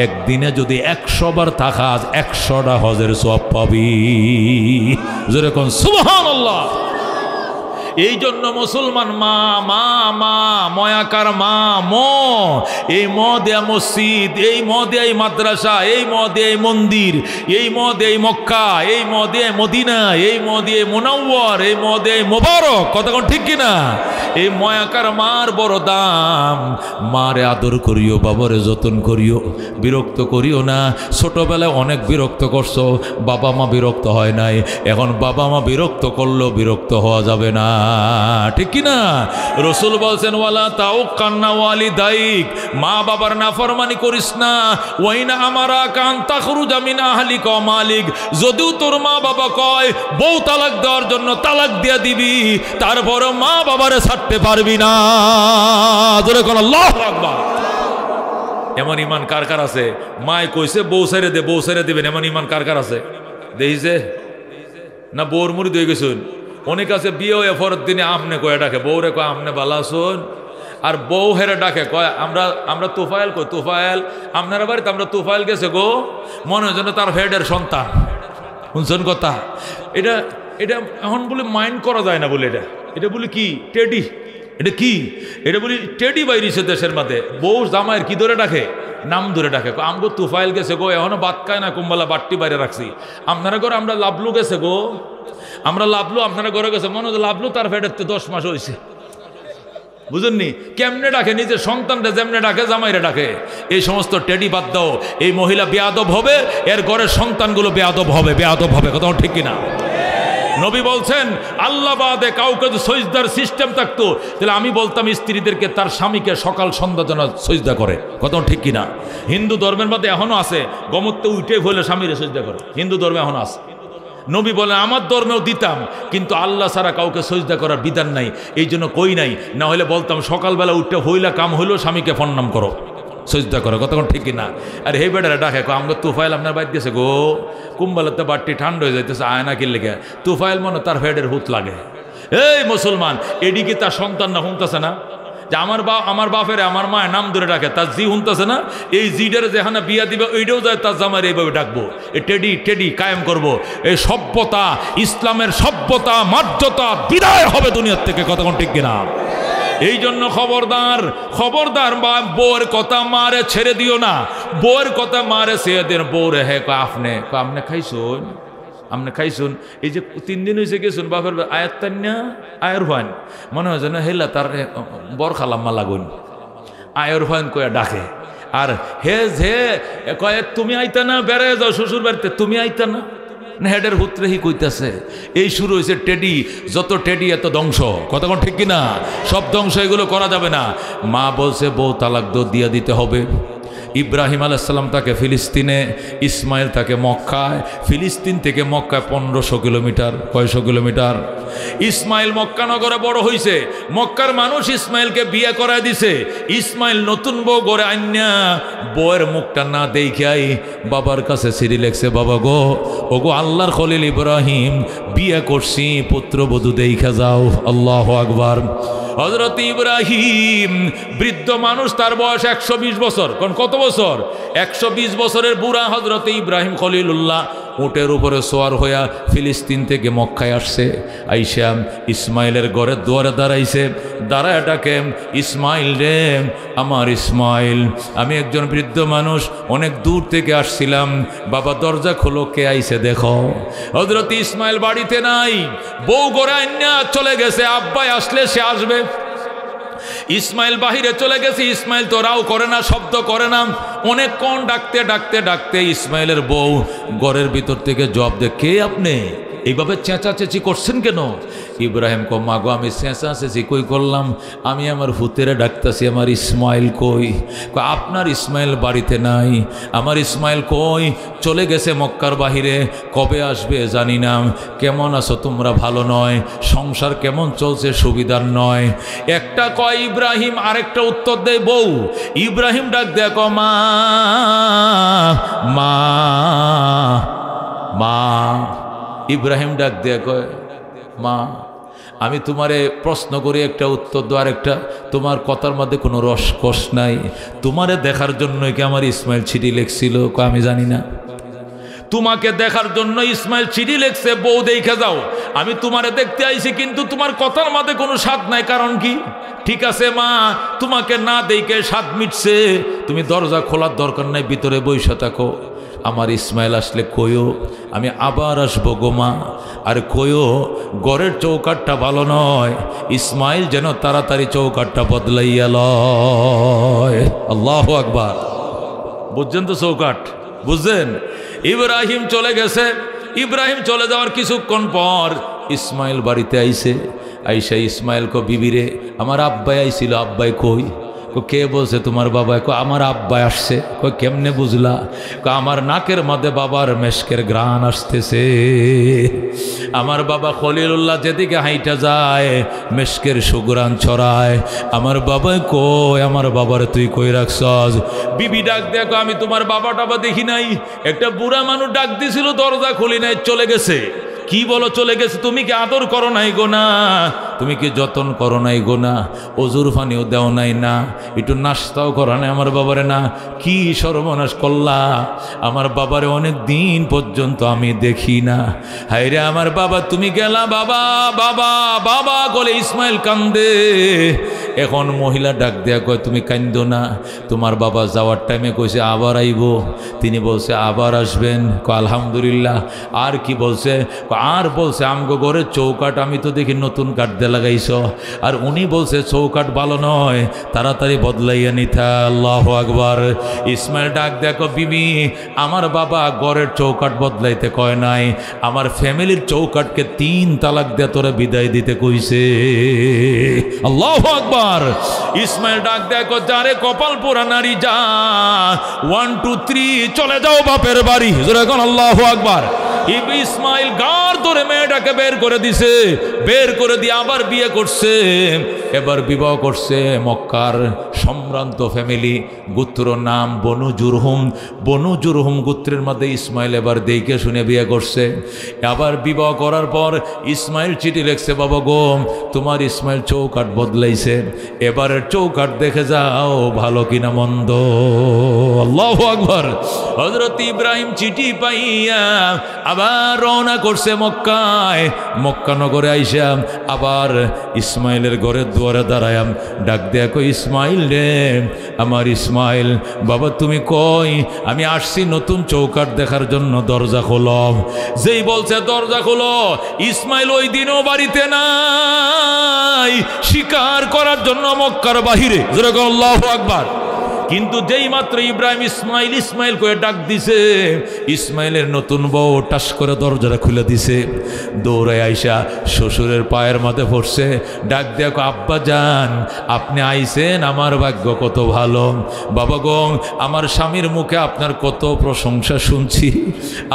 একদিনে যদি 100 বার তাকাস 100টা হজের সওয়াব পাবি। জোরে কোন সুবহানাল্লাহ। এই জন্য মুসলমান মা মা মা ময়াকার মা এই দেয়া মসজিদ, এই দেয়া এই মাদ্রাসা, এই দেয়া এই মন্দির, এই দেয়া এই মক্কা, এই দেয়া মদিনা, এই দেয়া মুনাওয়ার, এই দেয়া এই মোবারক। কথা কোন ঠিক কিনা? এই ময়াকার মার বড় দাম। মারে আদর করিও, বাবারে যতন করিও, বিরক্ত করিও না। ছোটবেলায় অনেক বিরক্ত করছো, বাবা মা বিরক্ত হয় নাই। এখন বাবা মা বিরক্ত করলো, বিরক্ত হওয়া যাবে না। ঠিক কিনা? রসুল বলছেন ওয়ালা তাউক্কান্না ওয়ালিদাইক, মা বাবার নাফরমানি করিস না। ওয়াইনা আমারা কান তাখরুজা মিন আহলিকা ওয়া মালিক, যদিও তোর মা বাবা কয় বউ তালাক দেওয়ার জন্য তালাক দিয়া দিবি, তারপর মা বাবারে ছাড়তে পারবি না। জোরে কোন আল্লাহু আকবার। এমন ইমান কার কার আছে? মায় কইছে বউ ছেড়ে দে, বউ ছেড়ে দিবেন, এমন ইমান কার কার আছে? দেখিছে না? বউর মুড়ি দিয়ে গেছুন। অনেক আছে বিয়ে হয়ে ফরত দিনে আমনে কয়ে ডাকে, বউরে কয় আমনে বালা শোন, আর বউ হেরে ডাকে কয় আমরা তুফাইল। কই তুফাইল? আপনার বাড়িতে আমরা তুফাইল গেছে গো, মনে হয় যেন তার হেডের সন্তান। শুনছেন কথা? এটা এখন বলে মাইন্ড করা যায় না বলে, এটা বলে কি টেডি, এটা কি এটা বলি টেডি বাইরিছে দেশের মধ্যে। বউ জামাইয়ের কি ধরে ডাকে? নাম ধরে ডাকে। আমগো তুফাইল গেছে গো, এখনো ভাত খায় না, কুম্বালা বাট্টি বাইরে রাখছি। আপনারা ঘরে আমরা লাভলু গেছে গো, আমরা লাভলু আপনারা ঘরে গেছে, মনে হয় লাভলু তার ফেডের 10 মাস হয়েছে। বুঝেননি? কেমনে ডাকে? নিজের সন্তানটা যেমনে ডাকে জামাইরে ডাকে। এই সমস্ত টেডি বাদ দাও। এই মহিলা বেয়াদব হবে, এর ঘরের সন্তানগুলো বেয়াদব হবে, বেয়াদব হবে। কথা ঠিক কিনা? নবী বলছেন আল্লাহ বাদে কাউকে যদি সজদার সিস্টেম থাকতো তাহলে আমি বলতাম স্ত্রীদেরকে তার স্বামীকে সকাল সন্ধ্যা যেন সজদা করে। কত ঠিক কিনা? হিন্দু ধর্মের মধ্যে এখনো আছে গমত্তে উঠে হইলে স্বামীরে সজদা করে, হিন্দু ধর্মে এখনো আছে। নবী বলেন আমার ধর্মেও দিতাম, কিন্তু আল্লাহ ছাড়া কাউকে সজদা করার বিধান নাই, এই জন্য কই নাই। না হলে বলতাম সকালবেলা উঠে হইলা কাম হইলেও স্বামীকে প্রণাম করো, সজদা করো। কতক্ষণ ঠিক কিনা? আর হে বেটারা ডাকে আমরা তুফাইল আপনার বাইর গেছে গো, কুম্বালাতে বাট্টি ঠান্ডা হয়ে যাইতেছে, আয়না কিনলে গে তুফাইল মনে তার হেডের হুত লাগে। এই মুসলমান, এদিকে তার সন্তান না শুনতেছে না যে আমার বাপের আমার মায়ের নাম ধরে ডাকে, তার জি শুনতেছে না? এই জিডের যেখানে বিয়া দিবে ওইটাও যায় তার জামার এইভাবে ডাকবো, এই টেডি কায়েম করব। এই সভ্যতা, ইসলামের সভ্যতা মর্যাদা বিদায় হবে দুনিয়ার থেকে। কতক্ষণ ঠিক কিনা? এই জন্য খবরদার বউয়ের কথা মারে ছেড়ে দিও না, বউয়ের কথা মারে ছেড়ে দিন। বউরে হে আপনি খাইছুন, আপনি খাইছুন, এই যে 3 দিন হয়েছে গেছুন বাপের আয়াত্তান্যা আয়ের ভান, মনে হয় যেন হেলা তার বর খালাম্মা লাগুন, আয়ের ভান কয়ে ডাকে। আর হে কয়ে তুমি আইতা না, বেড়ে যাও শ্বশুর বাড়িতে, তুমি আইতা না, হেডের হুত্রে হি কইতাছে। এই শুরু হয়েছে টেডি, যত টেডি এত ধ্বংস। কতক্ষণ ঠিক কিনা? সব ধ্বংস, এগুলো করা যাবে না। মা বলছে বউ তালাক দিয়া দিতে হবে। ইব্রাহিম আলাইহিস সালাম তাকে ফিলিস্তিনে, ইসমাইল তাকে মক্কায়। ফিলিস্তিন থেকে মক্কায় 1500 কিলোমিটার। কয়শো কিলোমিটার? ইসমাইল মক্কা নগরে বড় হয়েছে, মক্কার মানুষ ইসমাইলকে বিয়ে করায় দিছে। ইসমাইল নতুন বউ গড়ে আইনা বউয়ের মুখটা না দেখাই বাবার কাছে চিঠি লেখছে, বাবা গো, ওগো আল্লাহর খলিল ইব্রাহিম বিয়ে করছি, পুত্রবধূ দেখা যাও। আল্লাহু আকবার। হযরত ইব্রাহিম বৃদ্ধ মানুষ, তার বয়স 120 বছর। কত বছর? 120 বছরের বুড়া হযরত ইব্রাহিম খলিলুল্লাহ উটের উপরে সোয়ার হইয়া ফিলিস্তিন থেকে মক্কায় আসছে। আইসা ইসমাইলের ঘরের দুয়ারে দাঁড়াইছে, দাঁড়ায় ডাকে, ইসমাইল রে, আমার ইসমাইল, আমি একজন বৃদ্ধ মানুষ, অনেক দূর থেকে আসছিলাম, বাবা দরজা খোলো, কে আইছে দেখো। হযরত ইসমাইল বাড়িতে নাই, বউ গড়ায় না চলে গেছে, আব্বাই আসলে সে আসবে। ইসমাইল বাহিরে চলে গেছে, ইসমাইল তো রাও করে না, শব্দ করে না। অনেকক্ষণ ডাকতে ইসমাইলের বউ ঘরের ভিতর থেকে জবাব দেয়, কে আপনি? এইভাবে চেঁচাচেঁচি করছেন কেন? ইব্রাহিম কো, মাগো আমি চেঁচাচেঁচি কই করলাম? আমি আমার ভূতেরে ডাকতেছি, আমার ইসমাইল কই? আপনার ইসমাইল বাড়িতে নাই। আমার ইসমাইল কই? চলে গেছে মক্কার বাহিরে, কবে আসবে জানি না। কেমন আছো তোমরা? ভালো নয়। সংসার কেমন চলছে? সুবিধার নয়। একটা কয় ইব্রাহিম, আরেকটা উত্তর দেয় বউ। ইব্রাহিম ডাক দেয়, মা মা মা। ইব্রাহিম ডাক দেয়া কয়, মা, আমি তোমারে প্রশ্ন করি, একটা উত্তর দো, আরেকটা। তোমার কথার মধ্যে কোনো রসকস নাই। তোমারে দেখার জন্য কি আমার ইসমাইল চিঠি লিখছিল? আমি জানি না। তোমাকে দেখার জন্য ইসমাইল চিঠি লিখছে, বউ দেখে যাও। আমি তোমারে দেখতে আইছি, কিন্তু তোমার কথার মধ্যে কোনো স্বাদ নাই। কারণ কি? ঠিক আছে মা, তোমাকে না দেখে স্বাদ মিটছে, তুমি দরজা খোলার দরকার নাই, ভিতরে বইসা থাকো। আমার ইসমাইল আসলে কইও আমি আবার আসবো গো মা। আর কইও ঘরের চৌকাটটা ভালো নয়, ইসমাইল যেন তাড়াতাড়ি চৌকাটটা বদলাইয়া লয়। আল্লাহু আকবার। বুঝছেন তো চৌকাট? বুঝছেন? ইব্রাহিম চলে গেছে। ইব্রাহিম চলে যাওয়ার কিছুক্ষণ পর ইসমাইল বাড়িতে আইছে। আইসা ইসমাইল কো, বিবিরে, আমার আব্বাই আইছিল। আব্বাই কই? কে বলছে তোমার বাবা? আমার আব্বা আসছে। কেমনে বুঝলা? আমার নাকের মধ্যে বাবার মেশকের ঘ্রাণ আসতেছে। আমার বাবা খলিলুল্লাহ যেদিকে হাইটা যায় মেশকের সুঘ্রাণ ছড়ায়। আমার বাবাই কই? আমার বাবার তুই কই রাখছস? বিবি ডাক দেখো, আমি তোমার বাবা টাবা দেখি নাই। একটা বুড়া মানুষ ডাক দিছিল, দরজা খুলি নাই, চলে গেছে। কি বলো চলে গেছে? তুমি কি আদর করো নাই গো? না। তুমি কি যতন করো নাই গো? না। অজুর পানিও দেও নাই? না। একটু নাস্তাও করা নাই আমার বাবারে? না। কি সর্বনাশ করলা! আমার বাবারে অনেক দিন পর্যন্ত আমি দেখি না। হায়রে আমার বাবা, তুমি গেলা বাবা বাবা বাবা বলে ইসমাইল কান্দে। এখন মহিলা ডাক দেয়া কয়, তুমি কান্দো না, তোমার বাবা যাওয়ার টাইমে কইছে আবার আইব। তিনি বলছে আবার আসবেন। আলহামদুলিল্লাহ। আর কি বলছে? আর বলছে আমগো ঘরের চৌকাট আমি তো দেখি নতুন কাঠ দিয়ে লাগাইছো। আর উনি বলছে চৌকাট ভালো নয়, তাড়াতাড়ি বদলাইয়া নিতা। আল্লাহু আকবার। ইসমাইল ডাক দেখো, বিবি আমার বাবা ঘরের চৌকাট বদলাইতে কয় নাই, আমার ফ্যামিলির চৌকাটকে 3 তালাক দিয়ে তোরা বিদায় দিতে কইছে। আল্লাহু আকবার। ইসমাইল ডাক দেখো, যারে কপাল পোড়া নারী যা, 1 2 3 চলে যাও বাপের বাড়ি। এখন আল্লাহু আকবার। ইসমাইল গার ধরে মেয়েটাকে বের করে দিছে, বের করে দিয়ে আবার বিয়ে করছে। এবার বিবাহ করছে মক্কার সম্ভ্রান্ত ফ্যামিলি, গোত্র নাম বনু জুরহুম। বনু জুরহুম গোত্রের মধ্যে ইসমাইল এবার দেখে শুনে বিয়ে করছে। আবার বিবাহ করার পর ইসমাইল চিঠি লিখছে, বাবা গো তোমার ইসমাইল চৌকাট বদলাইছে, এবারের চৌকাট দেখে যাও ভালো কিনা মন্দ। আল্লাহু আকবার। হযরত ইব্রাহিম চিঠি পাইয়া আবার রওনা করছে মক্কায়। মক্কা নগরে আইসা আবার ইসমাইলের ঘরের দুয়ারে দাঁড়ায়াম, ডাক দেয়া কই, ইসমাইল রে আমার ইসমাইল, বাবা তুমি কই? আমি আসছি নতুন চৌকাট দেখার জন্য, দরজা খোলো। যেই বলছে দরজা খোলো, ইসমাইল ওই দিনও বাড়িতে নাই, শিকার করার জন্য মক্কার বাহিরে। যেরকম আল্লাহু আকবার। কিন্তু যেই মাত্র ইব্রাহিম ইসমাইল ইসমাইল করে ডাক দিছে, ইসমাইলের নতুন বউ টাস করে দরজাটা খুলে দিছে, দৌড়ায় আইসা শ্বশুরের পায়ের মাঝে পড়ছে, ডাক দেখো, আব্বা যান আপনি আইছেন, আমার ভাগ্য কত ভালো। বাবা গো আমার স্বামীর মুখে আপনার কত প্রশংসা শুনছি,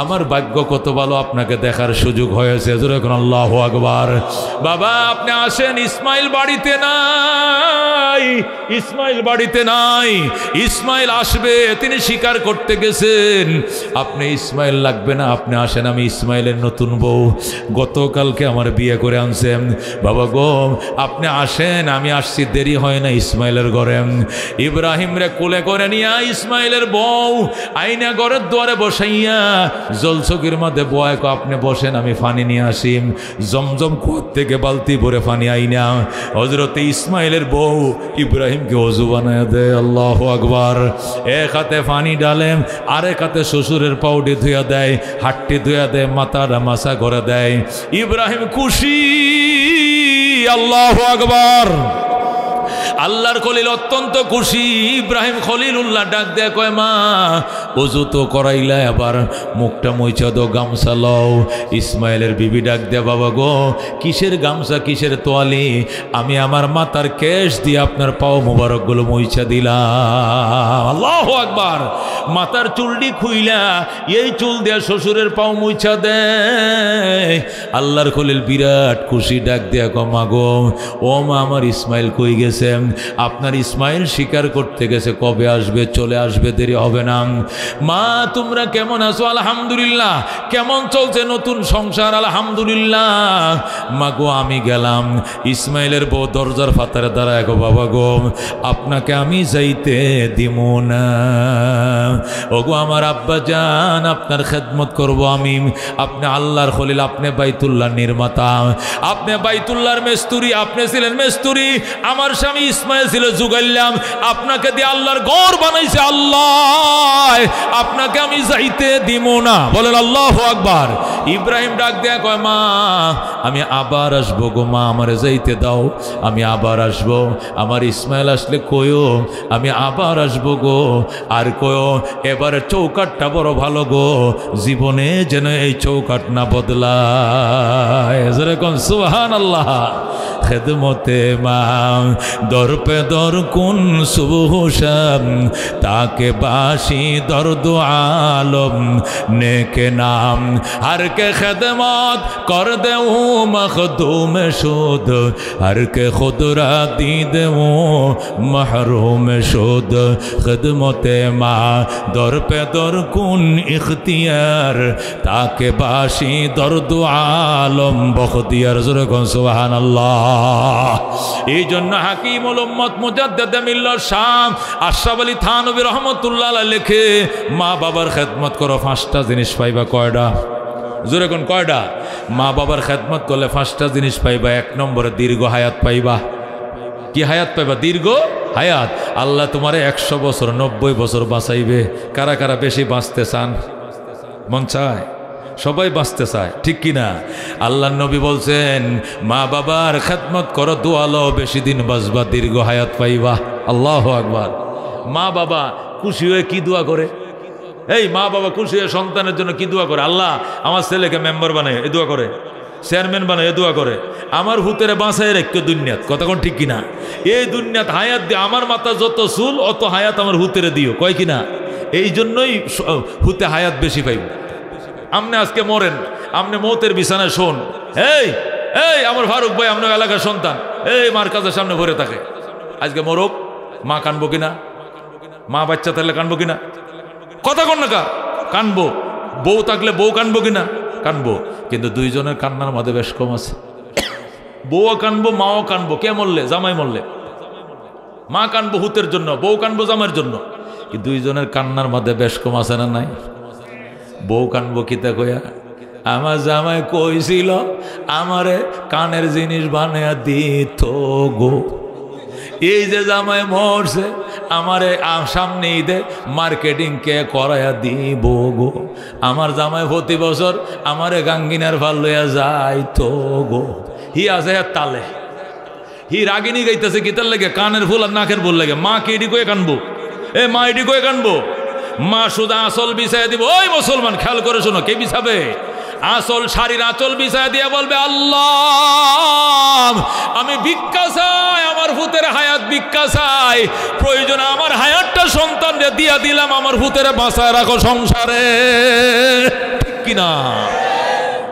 আমার ভাগ্য কত ভালো, আপনাকে দেখার সুযোগ হয়েছে। যখন আল্লাহু আকবার। বাবা আপনি আসেন, ইসমাইল বাড়িতে নাই, ইসমাইল বাড়িতে নাই, ইসমাইল আসবে, তিনি শিকার করতে গেছেন, আপনি ইসমাইল লাগবে না, আপনি আসেন, আমি ইসমাইলের নতুন বউ, গতকালকে আমার বিয়ে করে আনছেন। বাবা গো আপনি আসেন, আমি আসছি, দেরি হয় না ইসমাইলের ঘরে। ইব্রাহিম রে কোলে করে নিয়া ইসমাইলের বউ আইনা ঘরের দুয়ারে বসাইয়া জলচকির মধ্যে বয়, আপনি বসেন আমি পানি নিয়ে আসি। জমজম কুয়ো থেকে বালতি ভরে পানি আইনা হযরতে ইসমাইলের বউ ইব্রাহিমকে ওযু বানায় দেয়। আল্লাহু আকবার। এক হাতে পানি ডালে, আরেক হাতে শ্বশুরের পাউডি ধুয়া দেয়, হাটটি ধুয়া দেয়, মাথাটা মাসা করে দেয়। ইব্রাহিম খুশি। আল্লাহু আকবার। আল্লাহর খলিল অত্যন্ত খুশি। ইব্রাহিম খলিলুল্লাহ ডাক দেয়া কয়, মা ওযু তো করাইলা, আবার মুখটা মুইছা দাও, গামছা লও। ইসমাইলের বিবি ডাক দেয়া, বাবা গো কিসের গামছা, কিসের তোয়ালি, আমি আমার মাথার কেশ দিয়ে আপনার পাও মোবারকগুলো মুইছা দিলাম। আল্লাহু আকবার। মাথার চুলটি খুইলা এই চুল দেয়া শ্বশুরের পাও মুইছা দেয়। আল্লাহর খলিল বিরাট খুশি, ডাক দেয়া কয়, মা গো ও মা আমার ইসমাইল কই গেছে? আপনার ইসমাইল শিকার করতে গেছে, কবে আসবে? চলে আসবে, দেরি হবে না। মা তোমরা কেমন আছো? আলহামদুলিল্লাহ। কেমন চলছে নতুন সংসার? আলহামদুলিল্লাহ। মা গো আমি গেলাম। ইসমাইলের বউ দরজার ফাতারে দাঁড়ায়, গো বাবা গো আপনাকে আমি যাইতে দিব না। ও গো আমার আব্বা জান, আপনার খেদমত করব আমি। আপনি আল্লাহর খলিল, আপনি বাইতুল্লাহ নির্মাতা, আপনি বাইতুল্লাহর মেস্তুরি, আপনি ছিলেন মেস্তুরি, আমার স্বামী ইসমাইল ছিল জুগাইলাম, আপনাকে দিয়ে আল্লাহর ঘর বানাইছে আল্লাহ, আপনাকে আমি যাইতে দিব না। বলেন আল্লাহু আকবার। ইব্রাহিম ডাক দেয়া কয়, মা আমি আবার আসবো গো, মা আমারে যাইতে দাও, আমি আবার আসবো। আমার ইসমাইল আসলে কয়ো আমি আবার আসবো গো। আর কয়ো এবারে চৌকাটটা বড় ভালো গো, জীবনে যেন এই চৌকাট না বদলায়। যেরকম সুবহানাল্লাহ। খেদমতে মা দর পে দর কুন সুবহুশাম, তাকে বাসি দর্দ আলম নেকে নাম, हर के खदमत कर दे मखदूम शुद, हर के खुदरा दीद महरूम शुद। खदमत माँ दर पे दर कुन इख्तियार, ताके बाशी दर्द आलम बख्तियार। सुबहानाल्लाह। এই জন্য হাকিমুল উম্মত মুজাদ্দিদ মিল্লাত শাহ আশরাফ আলী থানভী রহমাতুল্লাহ আলাইহি লেখে, মা বাবার খেদমত করো, 5টা জিনিস পাইবা। কয়টা? জোরে কোন কয়টা? মা বাবার খেদমত করলে 5টা জিনিস পাইবা। 1 নম্বরে দীর্ঘ হায়াত পাইবা। কি হায়াত পাইবা? দীর্ঘ হায়াত। আল্লাহ তোমারে 100 বছর 90 বছর বাঁচাইবে। কারা কারা বেশি বাঁচতে চান? মন চায়? সবাই বাঁচতে চায়, ঠিক কিনা? আল্লাহর নবী বলছেন মা বাবার খেদমত করো, দোয়া লও, বেশি দিন বাঁচবা, দীর্ঘ হায়াত পাইবা। আল্লাহু আকবার। মা বাবা খুশি হয়ে কি দোয়া করে? এই মা বাবা খুশি হয়ে সন্তানের জন্য কি দোয়া করে? আল্লাহ আমার ছেলেকে মেম্বার বানায়, এ দোয়া করে। চেয়ারম্যান বানায়, এ দোয়া করে। আমার হুতেরে বাঁচায় রেখে দুনিয়াত, কতক্ষণ ঠিক কিনা? এই দুনিয়াত হায়াত দিয়ে আমার মাথা যত চুল অত হায়াত আমার হুতেরে দিও, কয় কিনা? এই জন্যই হুতে হায়াত বেশি পাইব। আপনি আজকে মরেন, আপনি মৌতের বিছানায় শোন, এই এই আমার ফারুক ভাই আপনার এলাকার সন্তান, এই মার কাছের সামনে ভরে থাকে, আজকে মরক, মা কানবো কিনা? মা বাচ্চা থাকলে কানবো কিনা? কথা কন না কা? কানবো। বউ থাকলে বউ কানবো কিনা? কানবো। কিন্তু দুইজনের কান্নার মধ্যে বেশ কম আছে। বউও কানবো, মাও কানবো। কে মরলে? জামাই মরলে। মা কানবো হুতের জন্য, বউ কানবো জামাইয়ের জন্য। কি দুইজনের কান্নার মধ্যে বেশ কম আছে না নাই? বউ কানবো কিতা কইয়া, আমার জামাই কইছিল আমারে কানের জিনিস বানায়া দিত গো। এই যে জামাই মরছে, আমারে সামনে ঈদে মার্কেটিং কে করাইয়া দিব গো। আমার জামাই প্রতি বছর আমারে গাঙ্গিনার ভাল লইয়া যাইতো গো। হি আছে তালে, হি রাগিনী গাইতেছে কিতার লাগে? কানের ফুল আর নাকের ফুল লাগে। মা কি এটি কয়ে কানবো? এ মা এটি কয়ে কানবো? মা শুধু আসল বিছাইয়া দিব। ওই মুসলমান খেয়াল করে শোনো, কে বিছাবে? আসল শাড়ির আঁচল বিছাইয়া দিয়ে বলবে, আল্লাহ আমি ভিক্ষা চাই, আমার ভূতের হায়াত ভিক্ষা চাই, প্রয়োজনে আমার হায়াতটা সন্তানরে দিয়া দিলাম, আমার ভূতের বাঁচায় রাখো সংসারে, ঠিক কিনা?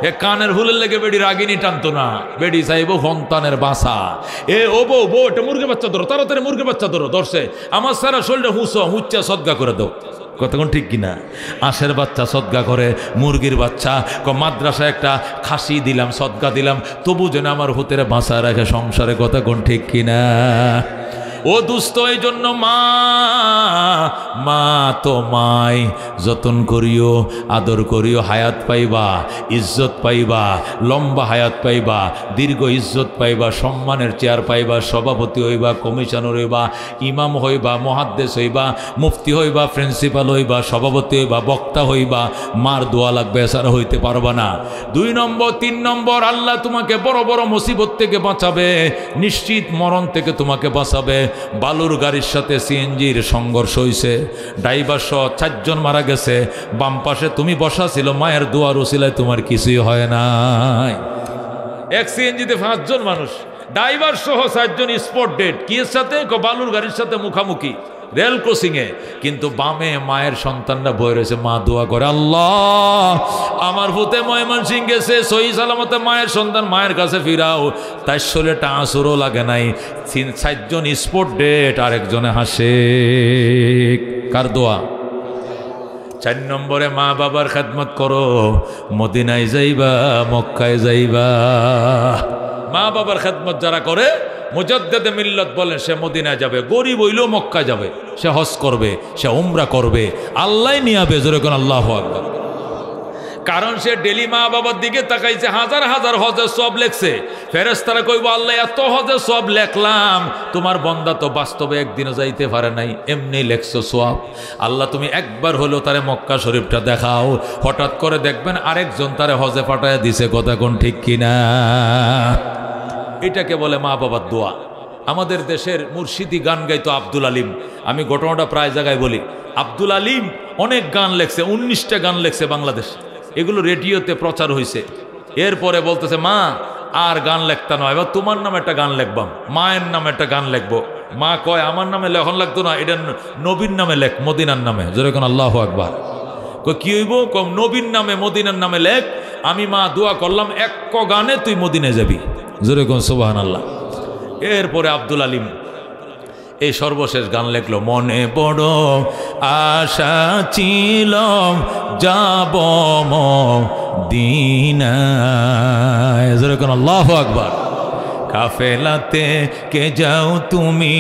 এ কানের ফুলের লেগে বেডি রাগিনী টানতো না, বেডি চাইবো সন্তানের বাঁচা। এ ও বউ, বউ এটা মুরগির বাচ্চা ধরো, তাড়াতাড়ি মুরগির বাচ্চা ধরো। ধরছে, আমার সারা শরীরটা হুঁচা সদগা করে দাও। কতক্ষণ ঠিক কিনা? আশের বাচ্চা সদগা করে, মুরগির বাচ্চা মাদ্রাসায় একটা খাসি দিলাম, সদগা দিলাম, তবু যেন আমার হুতের বাঁচা রাখে সংসারে। কতক্ষণ ঠিক কিনা? ও দুস্থ, এই জন্য মা তো মাই, যতন করিও, আদর করিও, হায়াত পাইবা, ইজ্জত পাইবা, লম্বা হায়াত পাইবা, দীর্ঘ ইজ্জত পাইবা, সম্মানের চেয়ার পাইবা, সভাপতি হইবা, কমিশনার হইবা, ইমাম হইবা, মুহাদ্দিস হইবা, মুফতি হইবা, প্রিন্সিপাল হইবা, সভাপতি হইবা, বক্তা হইবা। মার দোয়া লাগবে, এছাড়া হইতে পারবা না। 2 নম্বর 3 নম্বর, আল্লাহ তোমাকে বড় বড় মুসিবত থেকে বাঁচাবে, নিশ্চিত মরণ থেকে তোমাকে বাঁচাবে। বালুর গাড়ির সাথে সিএনজির সংঘর্ষ হয়েছে, ড্রাইভার সহ 4 জন মারা গেছে। বাম পাশে তুমি বসা ছিল, মায়ের দোয়ার উসিলায় তোমার কিছুই হয় নাই। এক সিএনজিতে 5 জন মানুষ, ড্রাইভার সহ 4 জন স্পট ডেড। কি এর সাথে? বালুর গাড়ির সাথে মুখামুখি রেল ক্রসিং এ। কিন্তু বামে মায়ের সন্তানরা বয়ে রয়েছে, মা দোয়া করে, আল্লাহ আমার ভূতে ময়মনসিং গেছে, সহি সালামতে মায়ের সন্তান মায়ের কাছে ফিরাও। তাই শরীরটা আঁচড়ও লাগে নাই। 4 জন স্পট ডেট, আরেকজনে হাসে। কার দোয়া? 4 নম্বরে, মা বাবার খেদমত করো, মদিনায় যাইবা, মক্কায় যাইবা। মা বাবার খেদমত যারা করে, মুজাদ্দেদে মিল্লাত বলেন, সে মদিনায় যাবে, গরিব হইলেও মক্কা যাবে, সে হজ করবে, সে উমরা করবে, আল্লাহ নিয়াবে। জোরে কোন আল্লাহু আকবার। কারণ সে ডেলি মা বাবার দিকে তাকাইছে, হাজার হাজার হজের সব লেখছে। ফেরেশতারা কইব, আল্লাহ এত হজের সব লেখলাম, তোমার বন্দা তো বাস্তবে একদিনও যাইতে পারে নাই, এমনি লেখছো সওয়াব। আল্লাহ তুমি একবার হলেও তারে মক্কা শরীফটা দেখাও। হঠাৎ করে দেখবেন আরেকজন তারে হজে পাঠায় দিছে। কথা কোন ঠিক কিনা? এটাকে বলে মা বাবার দোয়া। আমাদের দেশের মুর্শিদি গান গাইতো আব্দুল আলিম। আমি ঘটনাটা প্রায় জায়গায় বলি। আব্দুল আলিম অনেক গান লেখছে, 19টা গান লেখছে বাংলাদেশ। এগুলো রেডিওতে প্রচার হয়েছে। এরপরে বলতেছে, মা আর গান লেখতা নয়, এবার তোমার নামে একটা গান লিখবাম, মায়ের নামে একটা গান লিখবো। মা কয়, আমার নামে লেখন লাগতো না, এটা নবীর নামে লেখ, মদিনার নামে। জোরে কোন আল্লাহু আকবার। কি হইব? কম নবীর নামে, মদিনার নামে লেখ। আমি মা দোয়া করলাম, এক গানে তুই মদিনায় যাবি। জোরে কোন সুবহানাল্লাহ। এরপরে আব্দুল আলিম এই সর্বশেষ গান লেখলো, মনে বড় আশা ছিল যাব মদিনায়। জোরে কোন আল্লাহু আকবার। কাফেলাতে কে যাও তুমি,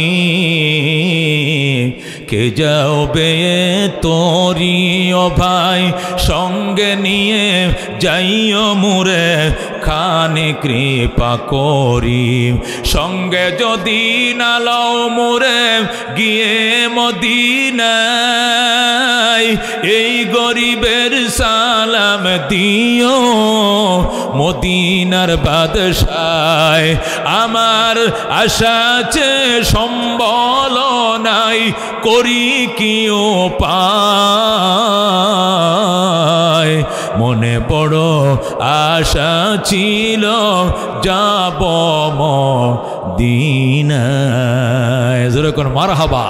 কে যাও বেয়ে তোরি ও ভাই, সঙ্গে নিয়ে যাইও মুরে খানি কৃপা করি। সঙ্গে যদি না লও মুরে গিয়ে মদিনায়, এই গরিবের সালাম দিও মদিনার বাদশায়। আমার আশা আছে সম্বল নাই, করি কি উপায়। মনে বড় আশা ছিল যাব মদিনায়। যেরকম মারহাবা।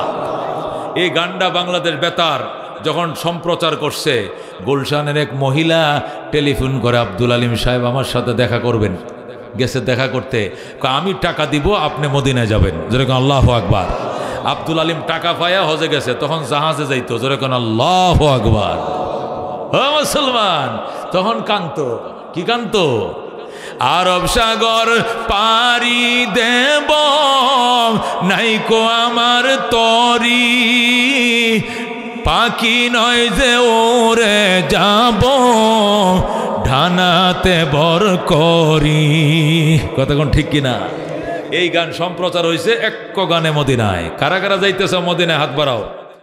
এই গানটা বাংলাদেশ বেতার যখন সম্প্রচার করছে, গুলশানের এক মহিলা টেলিফোন করে, আব্দুল আলিম সাহেব আমার সাথে দেখা করবেন। গেছে দেখা করতে, আমি টাকা দিব, আপনি মদিনায় যাবেন। যেরকম আল্লাহু আকবার। আব্দুল আলিম টাকা পায়া হজে গেছে, তখন জাহাজে যাইতো। যেরকম আল্লাহু আকবার। ও মুসলমান, তখন কান্ত কি কান্ত, আরব সাগর পারি দেব নাইকো আমার তরি, পাখি নয় যে ওরে যাব ঢানাতে বর করি। কতক্ষণ ঠিক কিনা? এই গান সম্প্রচার হয়েছে এক গানে মদিনায়। কারা কারা যাইতেছ মদিনায় হাত বাড়াও।